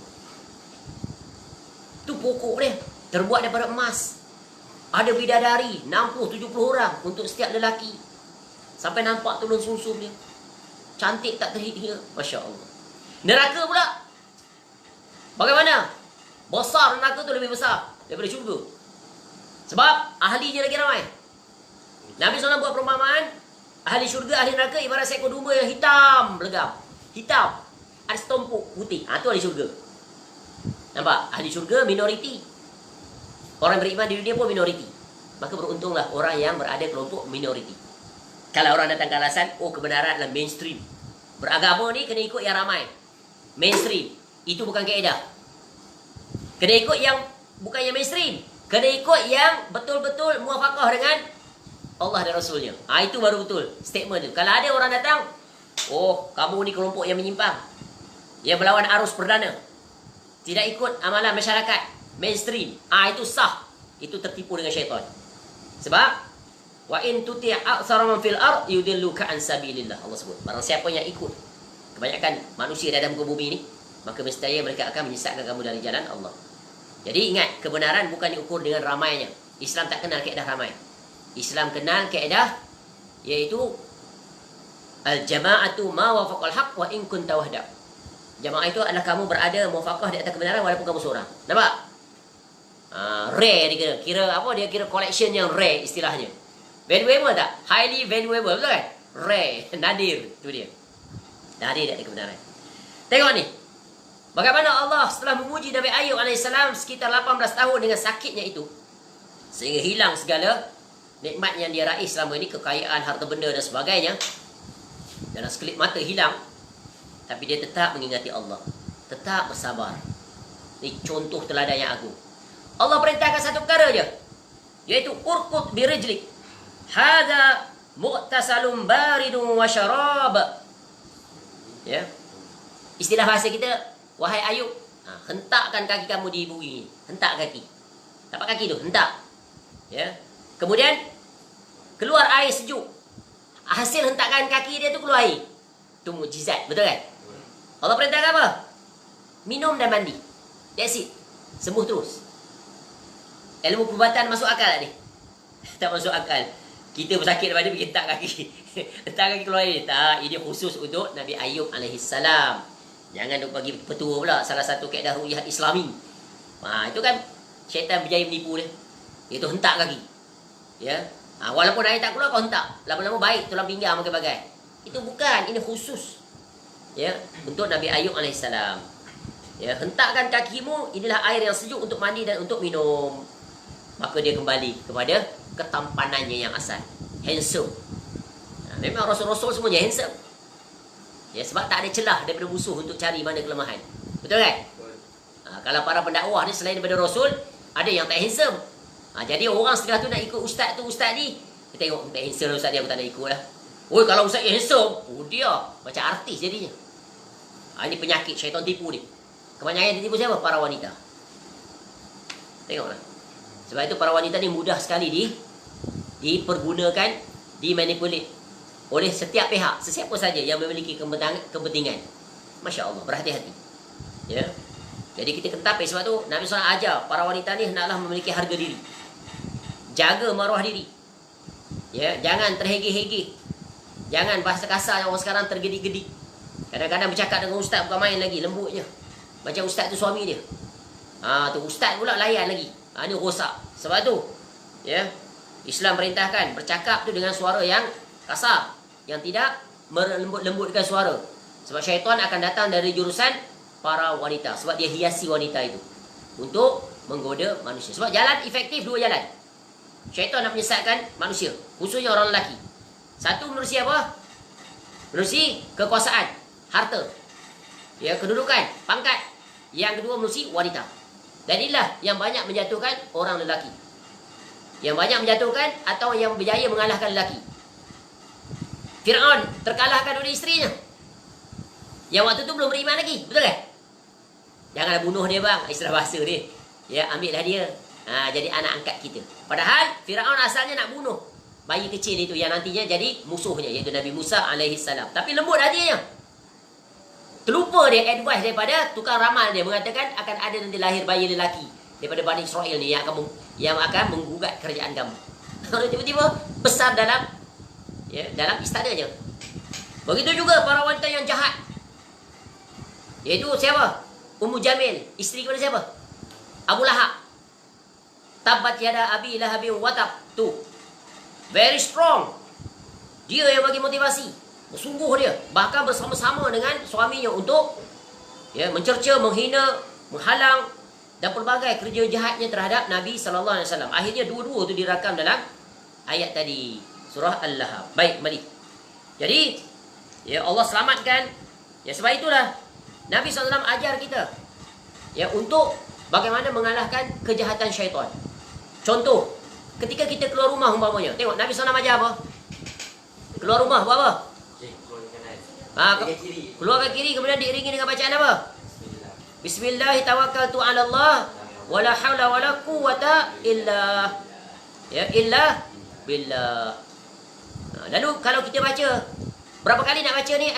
Tu pokok dia. Terbuat daripada emas. Ada bidadari 60-70 orang untuk setiap lelaki. Sampai nampak tulung sumsum dia. Cantik tak terhingga. Masya Allah. Neraka pula. Bagaimana? Besar neraka tu lebih besar daripada syurga. Sebab ahlinya lagi ramai. Nabi SAW buat perumpamaan, ahli syurga, ahli neraka ibarat seekor domba yang hitam legam. Hitam. Ada setumpuk putih. Tu ahli syurga. Nampak? Ahli syurga minoriti. Orang beriman di dunia pun minoriti. Maka beruntunglah orang yang berada kelompok minoriti. Kalau orang datang ke alasan, kebenaran adalah mainstream. Beragama ni kena ikut yang ramai. Mainstream. Itu bukan kaedah. Kena ikut yang bukan yang mainstream. Kena ikut yang betul-betul muafakah dengan Allah dan Rasulnya. Itu baru betul statement tu. Kalau ada orang datang, kamu ni kelompok yang menyimpang, yang berlawan arus perdana, tidak ikut amalan masyarakat mainstream, itu sah. Itu tertipu dengan syaitan. Sebab wa in tuti' aktsara man fil ard yudilluka an sabilillah. Allah sebut, barang siapa yang ikut kebanyakan manusia dalam muka bumi ni, maka mestinya mereka akan menyesatkan kamu dari jalan Allah. Jadi ingat, kebenaran bukan diukur dengan ramainya. Islam tak kenal kaedah ramai. Islam kenal kaedah, iaitu al-jama'atu ma wafaqal haq wa in kunta wahda. Jamaah itu adalah kamu berada muwafaqah di atas kebenaran walaupun kamu seorang. Nampak? Rare dia kira apa, dia kira collection yang rare istilahnya. Valuable tak? Highly valuable, betul kan? Rare, nadir, tu dia. Nadir dari kebenaran. Tengok ni. Bagaimana Allah setelah memuji Nabi Ayub AS sekitar 18 tahun dengan sakitnya itu, sehingga hilang segala nikmat yang dia raih selama ini, kekayaan, harta benda dan sebagainya, dalam sekelip mata hilang, tapi dia tetap mengingati Allah, tetap bersabar. Ini contoh teladan yang agung. Allah perintahkan satu perkara je, iaitu urqut birijlik, hadza mu'tasalun baridun wa syarab. Ya. Istilah bahasa kita, wahai Ayub, hentakkan kaki kamu di bumi ini. Hentak kaki. Tapak kaki tu, hentak. Ya. Kemudian keluar air sejuk. Hasil hentakan kaki dia tu keluar air. Tu mukjizat, betul kan? Allah perintahkan apa? Minum dan mandi. That's it. Sembuh terus. Ilmu perubatan masuk akal tak ni? Tak masuk akal. Kita bersakit daripada pergi hentak kaki. Hentak kaki keluar air. Tak, ini khusus untuk Nabi Ayub AS. Jangan duk bagi petua pula salah satu kaedah ru'yah Islami. Itu kan syaitan berjaya menipu dia. Iaitu hentak kaki. Ya. Walaupun air tak keluar kau hentak. Lama-lama baik tulang pinggang makin bagai. Itu bukan, ini khusus. Ya, untuk Nabi Ayub AS. Ya, hentakkan kakimu, inilah air yang sejuk untuk mandi dan untuk minum. Maka dia kembali kepada ketampanannya yang asal. Handsome. Memang rasul-rasul semuanya handsome. Ya, sebab tak ada celah daripada musuh untuk cari mana kelemahan. Betul kan? Kalau para pendakwah ni selain daripada rasul, ada yang tak handsome. Jadi orang setengah tu nak ikut ustaz tu, ustaz ni, dia tengok tak handsome ustaz dia, aku tak nak ikut lah. Oi, kalau ustaz yang handsome, dia macam artis jadinya. Ini penyakit syaitan tipu ni. Kebanyakan yang ditipu siapa? Para wanita. Tengoklah. Sebab itu para wanita ni mudah sekali dipergunakan, dimanipulate oleh setiap pihak, sesiapa saja yang memiliki kepentingan. Masya Allah, berhati-hati. Ya. Jadi kita ketapai, sebab tu Nabi SAW ajar para wanita ni hendaklah memiliki harga diri. Jaga maruah diri. Ya, jangan terhege-hege. Jangan bahasa kasar yang orang sekarang tergedik-gedik. Kadang-kadang bercakap dengan ustaz bukan main lagi, lembutnya. Macam ustaz tu suami dia. Tu ustaz pula layan lagi. Ini rosak. Sebab tu, ya, Islam perintahkan bercakap tu dengan suara yang kasar, yang tidak melembut-lembutkan suara. Sebab syaitan akan datang dari jurusan para wanita. Sebab dia hiasi wanita itu untuk menggoda manusia. Sebab jalan efektif dua jalan. Syaitan nak menyesatkan manusia, khususnya orang lelaki. Satu, menerusi apa? Menerusi kekuasaan, harta, ya, kedudukan, pangkat. Yang kedua, menerusi wanita. Dan inilah yang banyak menjatuhkan orang lelaki. Yang banyak menjatuhkan atau yang berjaya mengalahkan lelaki. Fir'aun terkalahkan oleh isterinya. Yang waktu tu belum beriman lagi, betul kan? Janganlah bunuh dia bang, istilah bahasa dia. Ya, ambillah dia. Jadi anak angkat kita. Padahal Fir'aun asalnya nak bunuh bayi kecil itu yang nantinya jadi musuhnya, iaitu Nabi Musa AS. Tapi lembut hatinya. Terlupa dia advice daripada tukang ramal dia, mengatakan akan ada nanti lahir bayi lelaki daripada Bani Israel ni yang akan menggugat kerajaan kamu. Tiba-tiba besar dalam istananya. Begitu juga para wanita yang jahat. Iaitu siapa? Ummu Jamil, isteri kepada siapa? Abu Lahab. Tabat yada abi lahabin watab. Tu. Very strong. Dia yang bagi motivasi. Bersungguh dia. Bahkan bersama-sama dengan suaminya untuk mencerca, menghina, menghalang dan pelbagai kerja jahatnya terhadap Nabi SAW. Akhirnya dua-dua tu dirakam dalam ayat tadi. Surah Al-Lahab. Baik, mari. Jadi, ya, Allah selamatkan. Ya, sebab itulah Nabi SAW ajar kita, ya, untuk bagaimana mengalahkan kejahatan syaitan. Contoh, ketika kita keluar rumah umpamanya. Tengok, Nabi SAW ajar apa? Keluar rumah buat apa? Keluar ke kiri, kemudian diiringi dengan bacaan apa? Bismillah tawakkaltu ala Allah wala haula wala quwwata illa billah. Lalu kalau kita baca, berapa kali nak baca ni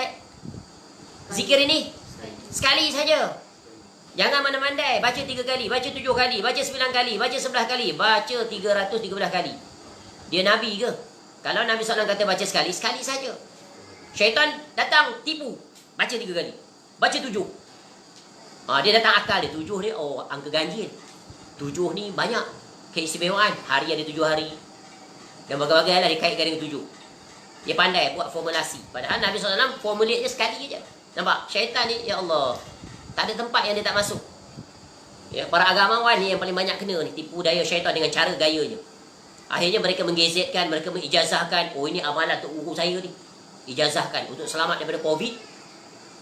zikir ini? Sekali saja. Jangan mana-mandai. Baca 3 kali, baca 7 kali, baca 9 kali, baca 11 kali, baca 313 kali. Dia Nabi ke? Kalau Nabi SAW kata baca sekali, sekali saja. Syaitan datang tipu. Baca 3 kali. Baca 7. Dia datang akal dia. 7 ni, angka ganjil. 7 ni banyak keistimewaan. Hari ada 7 hari. Dan bagai-bagai lah dikaitkan dengan 7. Dia pandai buat formulasi. Padahal Nabi SAW formulate je sekali je. Nampak? Syaitan ni, ya Allah, tak ada tempat yang dia tak masuk. Ya, para agamawan ni yang paling banyak kena ni. Tipu daya syaitan dengan cara gayanya. Akhirnya mereka menggezetkan, mereka mengijazahkan. Oh, ini amalan untuk guru saya ni. Ijazahkan untuk selamat daripada COVID.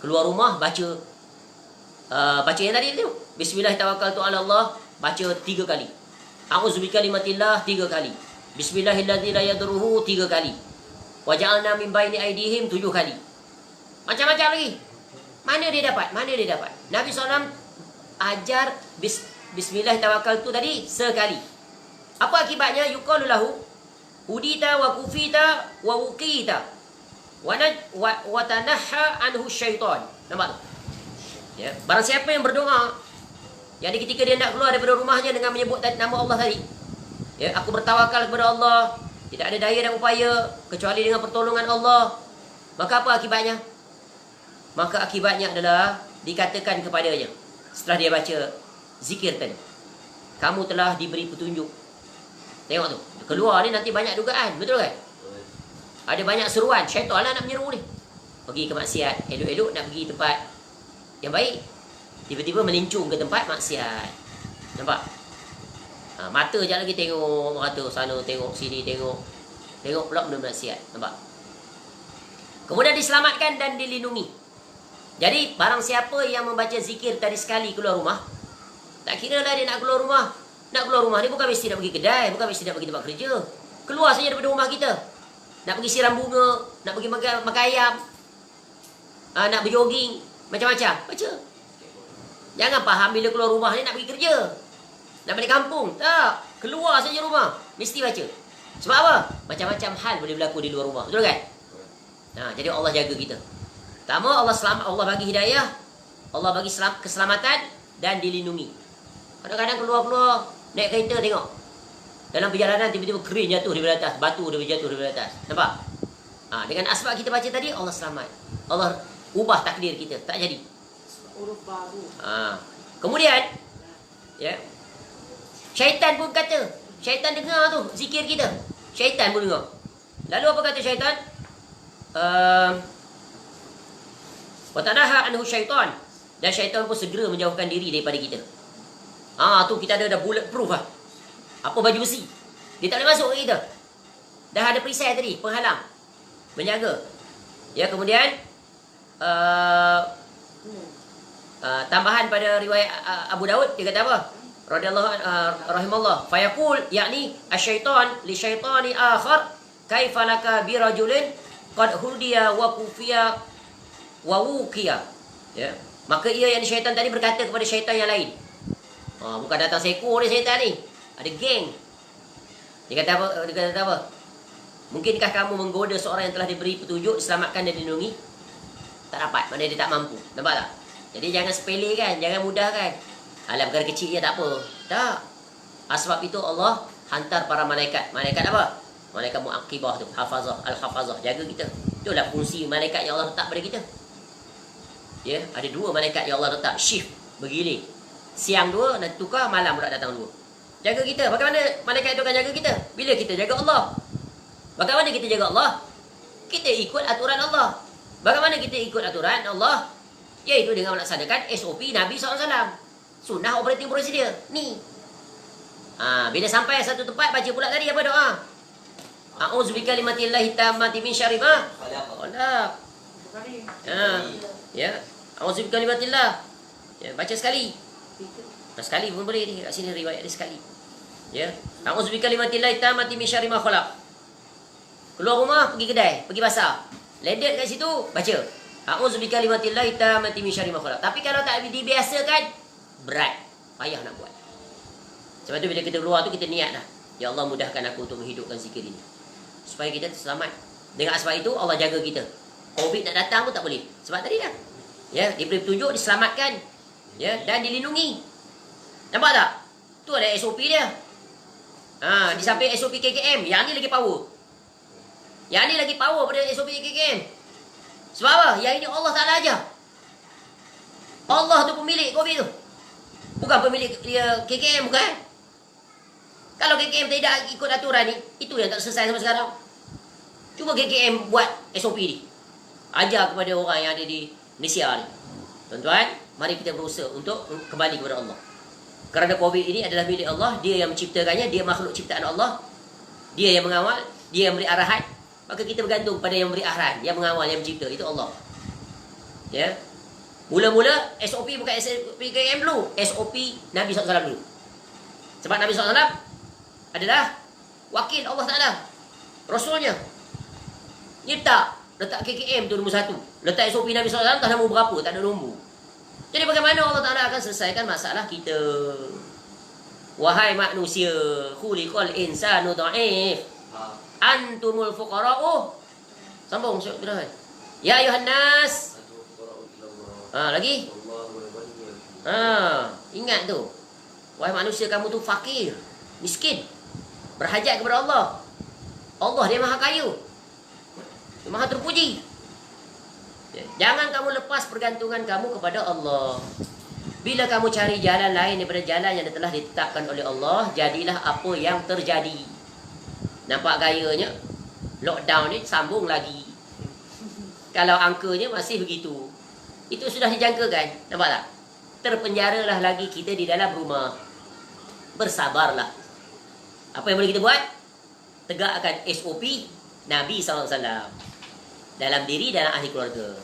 Keluar rumah, baca yang tadi tu. Bismillahirrahmanirrahim. Baca 3 kali. A'udzubikalimatillah 3 kali. Bismillahirrahmanirrahim 3 kali. Wa ja'alna min baini aidihim 7 kali. Macam-macam lagi. Mana dia dapat? Nabi SAW ajar Bismillahirrahmanirrahim tadi sekali. Apa akibatnya? Yuqalu lahu hudita wa kufita wa wuqita wa tanahha anhu syaitan. Nampak tak? Ya, barang siapa yang berdoa, yang ketika dia nak keluar daripada rumahnya dengan menyebut nama Allah tadi, ya, aku bertawakal kepada Allah, tidak ada daya dan upaya kecuali dengan pertolongan Allah. Maka apa akibatnya? Maka akibatnya adalah dikatakan kepadanya setelah dia baca zikir tadi, kamu telah diberi petunjuk. Tengok tu, keluar ni nanti banyak dugaan, betul kan? Ada banyak seruan, syaitan lah nak menyeru ni. Pergi ke maksiat, elok-elok nak pergi tempat yang baik, tiba-tiba melincung ke tempat maksiat. Nampak? Mata je lagi tengok, mata sana tengok, sini tengok pula benda maksiat. Nampak? Kemudian diselamatkan dan dilindungi. Jadi barang siapa yang membaca zikir tadi sekali keluar rumah, tak kira lah dia nak keluar rumah. Nak keluar rumah ni bukan mesti nak pergi kedai, bukan mesti nak pergi tempat kerja. Keluar saja daripada rumah kita. Nak pergi siram bunga, nak pergi makan ayam, nak berjoging, macam-macam. Baca. Jangan faham bila keluar rumah ni nak pergi kerja, nak balik kampung. Tak. Keluar saja rumah, mesti baca. Sebab apa? Macam-macam hal boleh berlaku di luar rumah. Betul kan? Jadi Allah jaga kita. Pertama, Allah bagi hidayah, Allah bagi keselamatan dan dilindungi. Kadang-kadang keluar-keluar naik kereta, tengok dalam perjalanan tiba-tiba kerin jatuh daripada atas, batu jatuh daripada atas. Nampak? Dengan asbab kita baca tadi, Allah selamat. Allah ubah takdir kita, tak jadi. Huruf baru. Kemudian, ya, syaitan pun kata, syaitan dengar tu zikir kita. Syaitan pun dengar. Lalu apa kata syaitan? Wa tanaha anhu syaitan. Dan syaitan pun segera menjauhkan diri daripada kita. Tu kita ada bulletproof lah. Apa baju besi. Dia tak boleh masuk ke kita. Dah ada perisai tadi, penghalang, menjaga. Ya, kemudian tambahan pada riwayat Abu Daud, dia kata apa? Radhiyallahu rahimallah. Fayaqul, yakni asyaitan li syaitani akhar kaifa laka bi rajulin qad hudiya wa kufiya wa wuqiya. Ya. Maka ia yang syaitan tadi berkata kepada syaitan yang lain. Bukan datang seekor dia syaitan ni. Ada geng. Dia kata apa? Mungkinkah kamu menggoda seorang yang telah diberi petunjuk, diselamatkan dan dilindungi? Tak dapat. Mana dia tak mampu. Nampak tak? Jadi jangan sepelekan, jangan mudahkan. Alam perkara kecil je tak apa. Tak. Sebab itu Allah hantar para malaikat. Malaikat apa? Malaikat mu'aqibah tu. Hafazah. Al-hafazah. Jaga kita. Itulah fungsi malaikat yang Allah letak pada kita. Ya, ada 2 malaikat yang Allah letak. Shift. Bergilir. Siang 2, nanti tukar, malam pula datang 2. Jaga kita. Bagaimana malaikat itu akan jaga kita? Bila kita jaga Allah. Bagaimana kita jaga Allah? Kita ikut aturan Allah. Bagaimana kita ikut aturan Allah? Iaitu dengan melaksanakan SOP Nabi SAW. Sunnah operating procedure. Ni. Bila sampai satu tempat, baca pula tadi apa doa? A'udzubikalimatillahi tammati min syarri ma khalaq. Ya. A'udzubikalimatillah. Ya, baca sekali. Sekali pun boleh ni. Kat sini riwayat dia sekali. Ya. A'udzubikalimatillah tammati min syarri ma khalaq. Keluar rumah, pergi kedai, pergi pasar. Ledet kat situ, baca. A'udzubikalimatillah tammati min syarri ma khalaq. Tapi kalau tak dibiasakan, berat. Payah nak buat. Sebab tu bila kita keluar tu, kita niat dah. Ya Allah, mudahkan aku untuk menghidupkan zikir ini. Supaya kita selamat. Dengan sebab itu, Allah jaga kita. COVID nak datang pun tak boleh. Sebab tadi dah. Ya, diberi petunjuk, diselamatkan, ya, dan dilindungi. Nampak tak? Tu ada SOP dia. Di samping SOP KKM, yang ni lagi power. Yang ni lagi power pada SOP KKM. Sebab apa? Yang ini Allah Ta'ala ajar. Allah tu pemilik COVID tu. Bukan pemilik KKM, bukan. Kalau KKM tidak ikut aturan ni, itu yang tak selesai sampai sekarang. Cuba KKM buat SOP ni. Ajar kepada orang yang ada di Malaysia ni. Tuan-tuan, mari kita berusaha untuk kembali kepada Allah. Kerana COVID ini adalah milik Allah. Dia yang menciptakannya. Dia makhluk ciptaan Allah. Dia yang mengawal. Dia yang beri arahan. Maka kita bergantung pada yang beri arahan, yang mengawal, yang mencipta. Itu Allah. Ya. Mula-mula SOP bukan SOP KKM dulu. SOP Nabi SAW dulu. Sebab Nabi SAW adalah wakil Allah Ta'ala, Rasulnya. Letak KKM tu nombor 1. Letak SOP Nabi SAW tak nombor berapa, tak ada nombor. Jadi bagaimana Allah Ta'ala akan selesaikan masalah kita? Wahai manusia, khuliqal insanu dha'if, antumul fuqara'u. Sambung Syekh Abdul. Ya ayuhan nas. Lagi? Ingat tu. Wahai manusia, kamu tu fakir, miskin, berhajat kepada Allah. Allah dia maha kaya, dia maha terpuji. Jangan kamu lepas pergantungan kamu kepada Allah. Bila kamu cari jalan lain daripada jalan yang telah ditetapkan oleh Allah, jadilah apa yang terjadi. Nampak gayanya? Lockdown ni sambung lagi. Kalau angkanya masih begitu, itu sudah dijangkakan. Nampak tak? Terpenjaralah lagi kita di dalam rumah. Bersabarlah. Apa yang boleh kita buat? Tegakkan SOP Nabi SAW dalam diri dan ahli keluarga.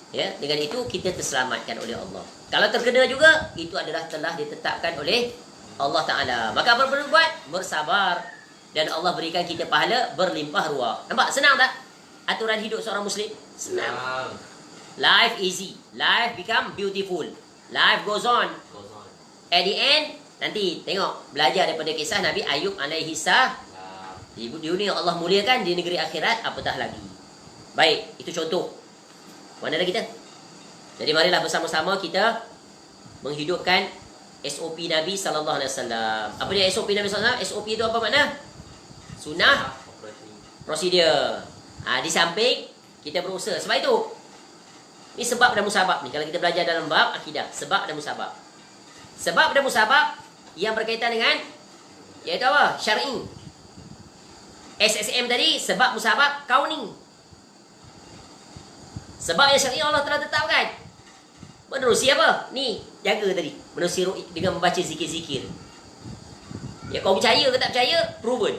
Ya, dengan itu kita terselamatkan oleh Allah. Kalau terkena juga, itu adalah telah ditetapkan oleh Allah Ta'ala. Maka apa perlu buat? Bersabar. Dan Allah berikan kita pahala berlimpah ruah. Nampak? Senang tak? Aturan hidup seorang Muslim? Senang. Life easy. Life become beautiful. Life goes on. At the end, nanti tengok. Belajar daripada kisah Nabi Ayub alaihi salam. Di dunia Allah muliakan, di negeri akhirat apatah lagi. Baik, itu contoh. Mana dah kita? Jadi marilah bersama-sama kita menghidupkan SOP Nabi sallallahu alaihi wasallam. Apa dia SOP Nabi sallallahu alaihi wasallam? SOP itu apa makna? Sunnah prosedur. Di samping kita berusaha. Sebab itu ni sebab dan musabab ni. Kalau kita belajar dalam bab akidah, sebab dan musabab. Sebab dan musabab yang berkaitan dengan iaitu apa? Syar'i. SSM tadi sebab musabab kauni. Sebab yang syar'i Allah telah tetapkan. Menerusi apa? Ni, jaga tadi. Menerusi dengan membaca zikir-zikir. Ya, kau percaya ke tak percaya? Proven.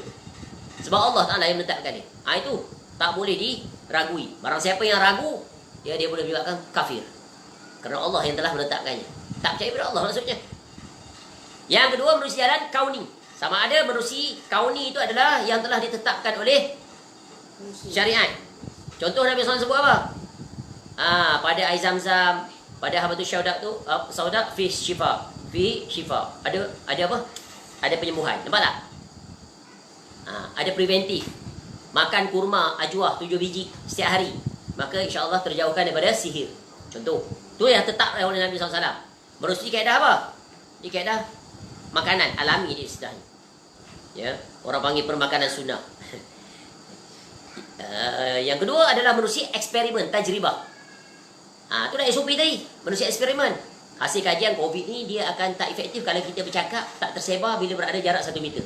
Sebab Allah Ta'ala yang menetapkan dia. Itu tak boleh diragui. Barang siapa yang ragu, dia boleh menyebabkan kafir. Kerana Allah yang telah menetapkannya. Tak percaya pada Allah maksudnya. Yang kedua, menerusi jalan kauni. Sama ada menerusi kauni itu adalah yang telah ditetapkan oleh syariat. Contoh Nabi SAW sebut apa? Pada air zam-zam, pada habatus sauda fi syifa. Ada apa? Ada penyembuhan. Nampak tak? Ada preventif. Makan kurma ajwah 7 biji setiap hari, maka insya-Allah terjauhkan daripada sihir. Contoh. Tu yang tetap oleh Nabi SAW. Merusi kaedah apa? Di kaedah makanan alami di istilahnya. Ya, orang panggil permakanan sunnah. Yang kedua adalah menerusi eksperimen, tajribah. Itulah SOP tadi, menerusi eksperimen. Hasil kajian COVID ni dia akan tak efektif kalau kita bercakap, tak tersebar bila berada jarak 1 meter.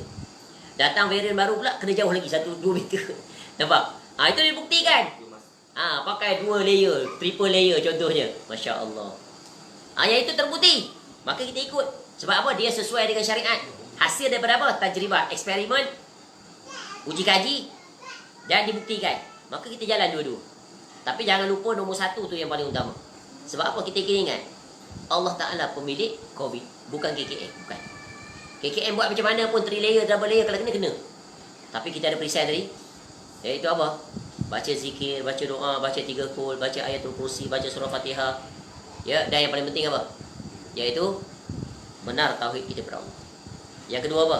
Datang varian baru pula kena jauh lagi 1-2 meter. Nampak? Itu dibuktikan. Pakai 2 layer, triple layer contohnya. Masya Allah. Yang itu terbukti. Maka kita ikut. Sebab apa? Dia sesuai dengan syariat. Hasil daripada apa? Tajribah, eksperimen, uji kaji dan dibuktikan. Maka kita jalan dua-dua. Tapi jangan lupa nombor 1 tu yang paling utama. Sebab apa? Kita kena ingat, Allah Ta'ala pemilik COVID, bukan KKM. Bukan. KKM buat macam mana pun 3 layer, double layer, kalau kena. Tapi kita ada perisai tadi. Iaitu apa? Baca zikir, baca doa, baca 3 qul, baca ayatul kursi, baca surah Fatihah. Ya, dan yang paling penting apa? Iaitu benar tauhid kita kepada Allah. Yang kedua apa?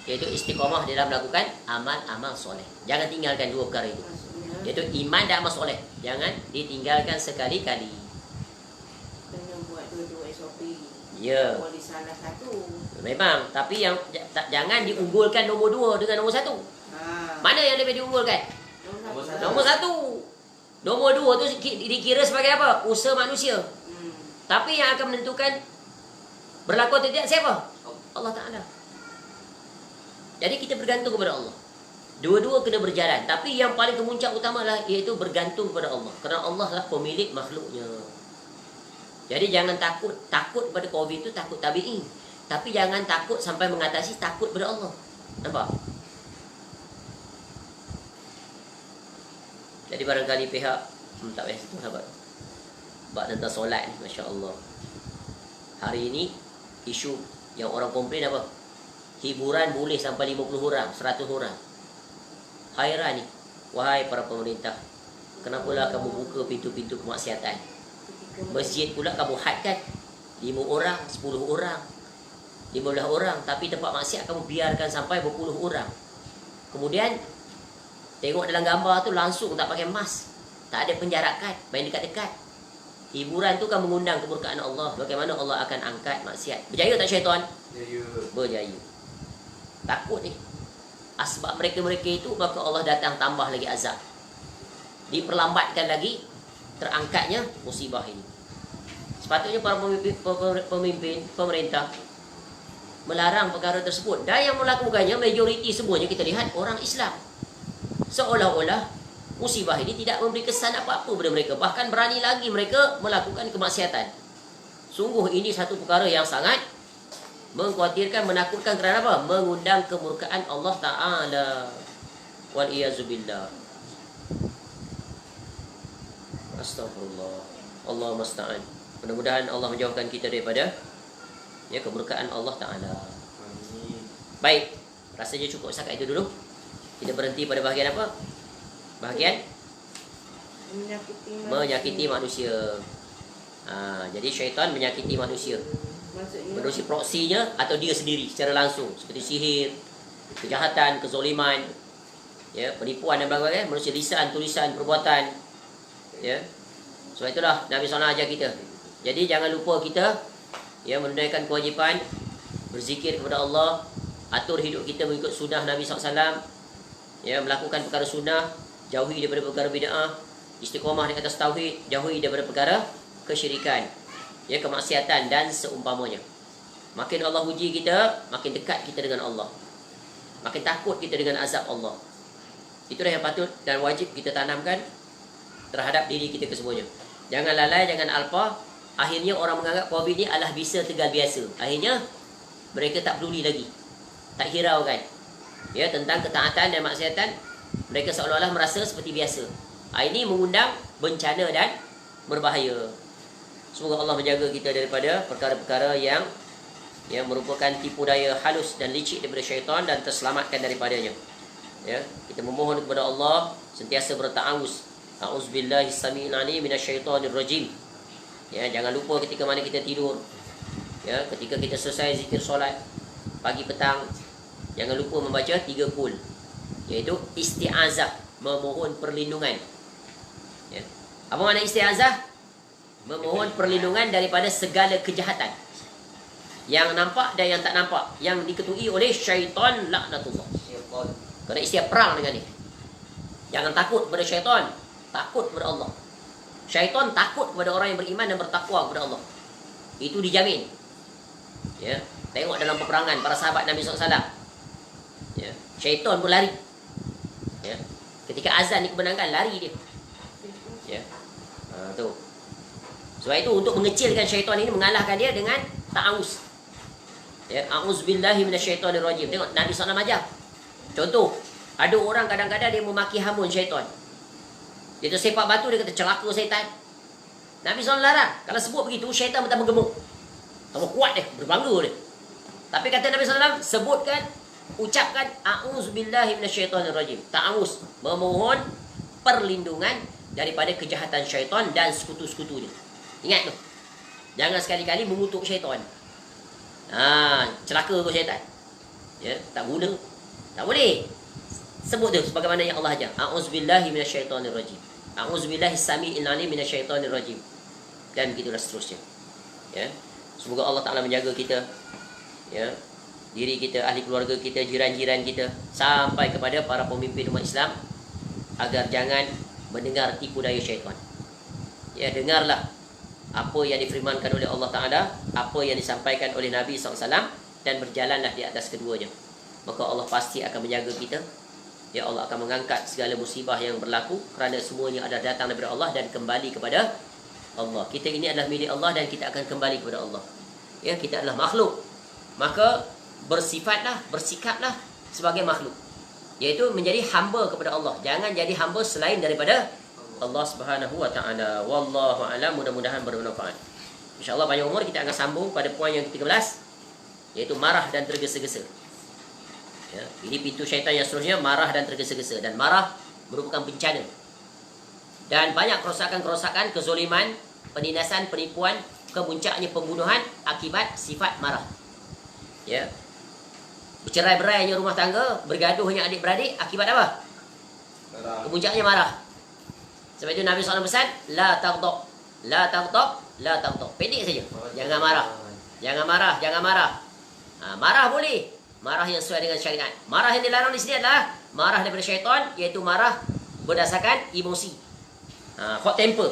Iaitu istiqamah dalam melakukan amal-amal soleh. Jangan tinggalkan 2 perkara itu. Iaitu iman dan amal soleh. Jangan ditinggalkan sekali-kali. topik. Ya. Tak boleh salah satu. Memang, tapi yang jangan diunggulkan nombor 2 dengan nombor 1. Mana yang lebih diunggulkan? Nombor satu. Nombor 1. Nombor 2 tu dikira sebagai apa? Usaha manusia. Tapi yang akan menentukan berlaku atau tidak siapa? Allah Ta'ala. Jadi kita bergantung kepada Allah. Dua-dua kena berjalan. Tapi yang paling kemuncak utama lah, iaitu bergantung kepada Allah. Kerana Allah lah pemilik makhluknya. Jadi jangan takut. Takut pada COVID itu takut tabi'i. Tapi jangan takut sampai mengatasi takut pada Allah. Nampak? Jadi barangkali pihak tak payah situ sahabat. Bab tentang solat ni, Masya Allah. Hari ini isu yang orang komplain apa? Hiburan boleh sampai 50 orang, 100 orang. Hairan ni. Wahai para pemerintah, kenapalah kamu buka pintu-pintu kemaksiatan? Masjid pula kamu hadkan 5 orang, 10 orang, 15 orang. Tapi tempat maksiat kamu biarkan sampai berpuluh orang. Kemudian tengok dalam gambar tu langsung tak pakai mask, tak ada penjarakan, main dekat-dekat. Hiburan tu kan mengundang kemurkaan Allah. Bagaimana Allah akan angkat maksiat? Berjaya tak syaitan? Berjaya. Takut ni. Asbab mereka-mereka itu, maka Allah datang tambah lagi azab. Diperlambatkan lagi terangkatnya musibah ini. Sepatutnya para pemimpin pemerintah melarang perkara tersebut. Dan yang melakukannya majoriti semuanya kita lihat orang Islam. Seolah-olah musibah ini tidak memberi kesan apa-apa kepada mereka. Bahkan berani lagi mereka melakukan kemaksiatan. Sungguh ini satu perkara yang sangat mengkhawatirkan, menakutkan. Kerana apa? Mengundang kemurkaan Allah Ta'ala. Wal-iyazubillah. Astagfirullah. Allah musta'an. Mudah-mudahan Allah menjauhkan kita daripada kemurkaan Allah Ta'ala. Baik, rasanya cukup setakat itu dulu. Kita berhenti pada bahagian apa? Bahagian menyakiti manusia. Jadi syaitan menyakiti manusia. Menerusi proksinya atau dia sendiri secara langsung, seperti sihir, kejahatan, kezoliman, penipuan dan sebagainya, menerusi lisan, tulisan, perbuatan. Sebab itulah Nabi SAW ajar kita. Jadi jangan lupa kita menunaikan kewajipan berzikir kepada Allah, atur hidup kita mengikut sunnah Nabi SAW, melakukan perkara sunnah, jauhi daripada perkara bid'ah, istiqamah di atas tauhid, jauhi daripada perkara kesyirikan, kemaksiatan dan seumpamanya. Makin Allah uji kita, makin dekat kita dengan Allah, makin takut kita dengan azab Allah. Itulah yang patut dan wajib kita tanamkan terhadap diri kita kesemuanya. Jangan lalai, jangan alpa. Akhirnya orang menganggap COVID ni adalah bisa tegal biasa. Akhirnya mereka tak peduli lagi, tak hiraukan tentang ketaatan dan maksiatan. Mereka seolah-olah merasa seperti biasa. Ini mengundang bencana dan berbahaya. Semoga Allah menjaga kita daripada perkara-perkara yang merupakan tipu daya halus dan licik daripada syaitan dan terselamatkan daripadanya. Kita memohon kepada Allah sentiasa berta'awuz. A'udzubillahi samii'il 'aliim minasyaitonir rajim. Jangan lupa ketika mana kita tidur, ketika kita selesai zikir solat pagi petang, jangan lupa membaca 3 qul, iaitu isti'azah, memohon perlindungan. Apa makna isti'azah? Memohon perlindungan daripada segala kejahatan yang nampak dan yang tak nampak, yang diketui oleh syaitan laknatullah. Kena istiap perang dengan ni. Jangan takut kepada syaitan, takut kepada Allah. Syaitan takut kepada orang yang beriman dan bertakwa kepada Allah. Itu dijamin. Tengok dalam peperangan para sahabat Nabi SAW. Syaitan pun lari. Ketika azan ni kemenangan, lari dia. Tu. Sebab itu untuk mengecilkan syaitan ini, mengalahkan dia dengan ta'awuz. A'udzubillahi minasyaitonirrajim. Tengok Nabi SAW ajar. Contoh, ada orang kadang-kadang dia memaki hamun syaitan. Dia tersepak batu, dia kata celaka syaitan. Nabi SAW larang. Kalau sebut begitu, syaitan bertambah gemuk, tambah kuat dia, berbangga dia. Tapi kata Nabi SAW, sebutkan, ucapkan a'udzubillahi minasyaitonirrajim. Ta'awuz, memohon perlindungan daripada kejahatan syaitan dan sekutu-sekutunya. Ingat tu. Jangan sekali-kali mengutuk syaitan. Celaka kau syaitan. Tak guna. Tak boleh. Sebut tu sebagaimana yang Allah ajar. A'udzubillahi minasyaitonirrajim. A'udzubillahi samii'il 'aliim minasyaitonirrajim. Dan begitulah seterusnya. Semoga Allah Ta'ala menjaga kita, ya, diri kita, ahli keluarga kita, jiran-jiran kita, sampai kepada para pemimpin umat Islam, agar jangan mendengar tipu daya syaitan. Ya, dengarlah apa yang difirmankan oleh Allah Ta'ala, apa yang disampaikan oleh Nabi SAW, dan berjalanlah di atas keduanya. Maka Allah pasti akan menjaga kita. Ya, Allah akan mengangkat segala musibah yang berlaku, kerana semuanya adalah datang daripada Allah dan kembali kepada Allah. Kita ini adalah milik Allah dan kita akan kembali kepada Allah. Ya, kita adalah makhluk. Maka bersifatlah, bersikaplah sebagai makhluk, iaitu menjadi hamba kepada Allah. Jangan jadi hamba selain daripada Allah Subhanahu wa taala. Wallahu a'lam. Mudah-mudahan bermanfaat. Insya-Allah panjang umur kita akan sambung pada poin yang ke-13, iaitu marah dan tergesa-gesa. Ya, ini pintu syaitan yang seterusnya, marah dan tergesa-gesa. Dan marah merupakan bencana. Dan banyak kerosakan-kerosakan, kezoliman, penindasan, penipuan, kemuncaknya pembunuhan akibat sifat marah. Ya. Bercerai-berainya rumah tangga, bergaduhnya adik-beradik akibat apa? Kemuncaknya marah. Sebab itu Nabi SAW pesan, la taghdab, la taghdab, la taghdab. Pendek saja. Jangan marah. Jangan marah, jangan marah. Marah boleh. Marah yang sesuai dengan syariat. Marah yang dilarang di sini adalah marah daripada syaitan, iaitu marah berdasarkan emosi. Hot temper.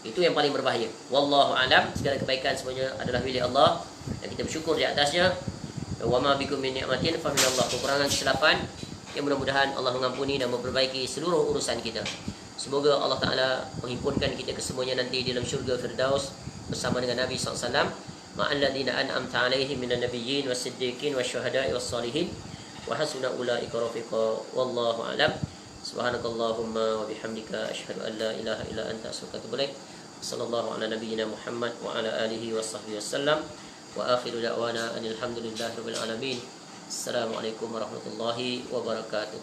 Itu yang paling berbahaya. Wallahu a'lam. Segala kebaikan semuanya adalah milik Allah dan kita bersyukur di atasnya. Wa ma bikum min ni'matin fa min Allah. Kekurangan, kesilapan, yang mudah-mudahan Allah mengampuni dan memperbaiki seluruh urusan kita. Semoga Allah Ta'ala menghimpunkan kita kesemuanya nanti di dalam syurga Firdaus bersama dengan Nabi SAW. Ma'alladina an'amta alaihim minan nabiyyin was-siddiqin wasyuhada'i was-salihin wa hasuna ulaika rafiqa. Wallahu a'lam. Subhanakallahumma wa bihamdika asyhadu an la ilaha illa anta astaghfiruka wa atubu ilaik. Sallallahu ala nabiyyina Muhammad wa ala alihi washabbihi wasallam. Wa akhiru da'wana anil hamdulillahi rabbil alamin. Assalamualaikum warahmatullahi wabarakatuh.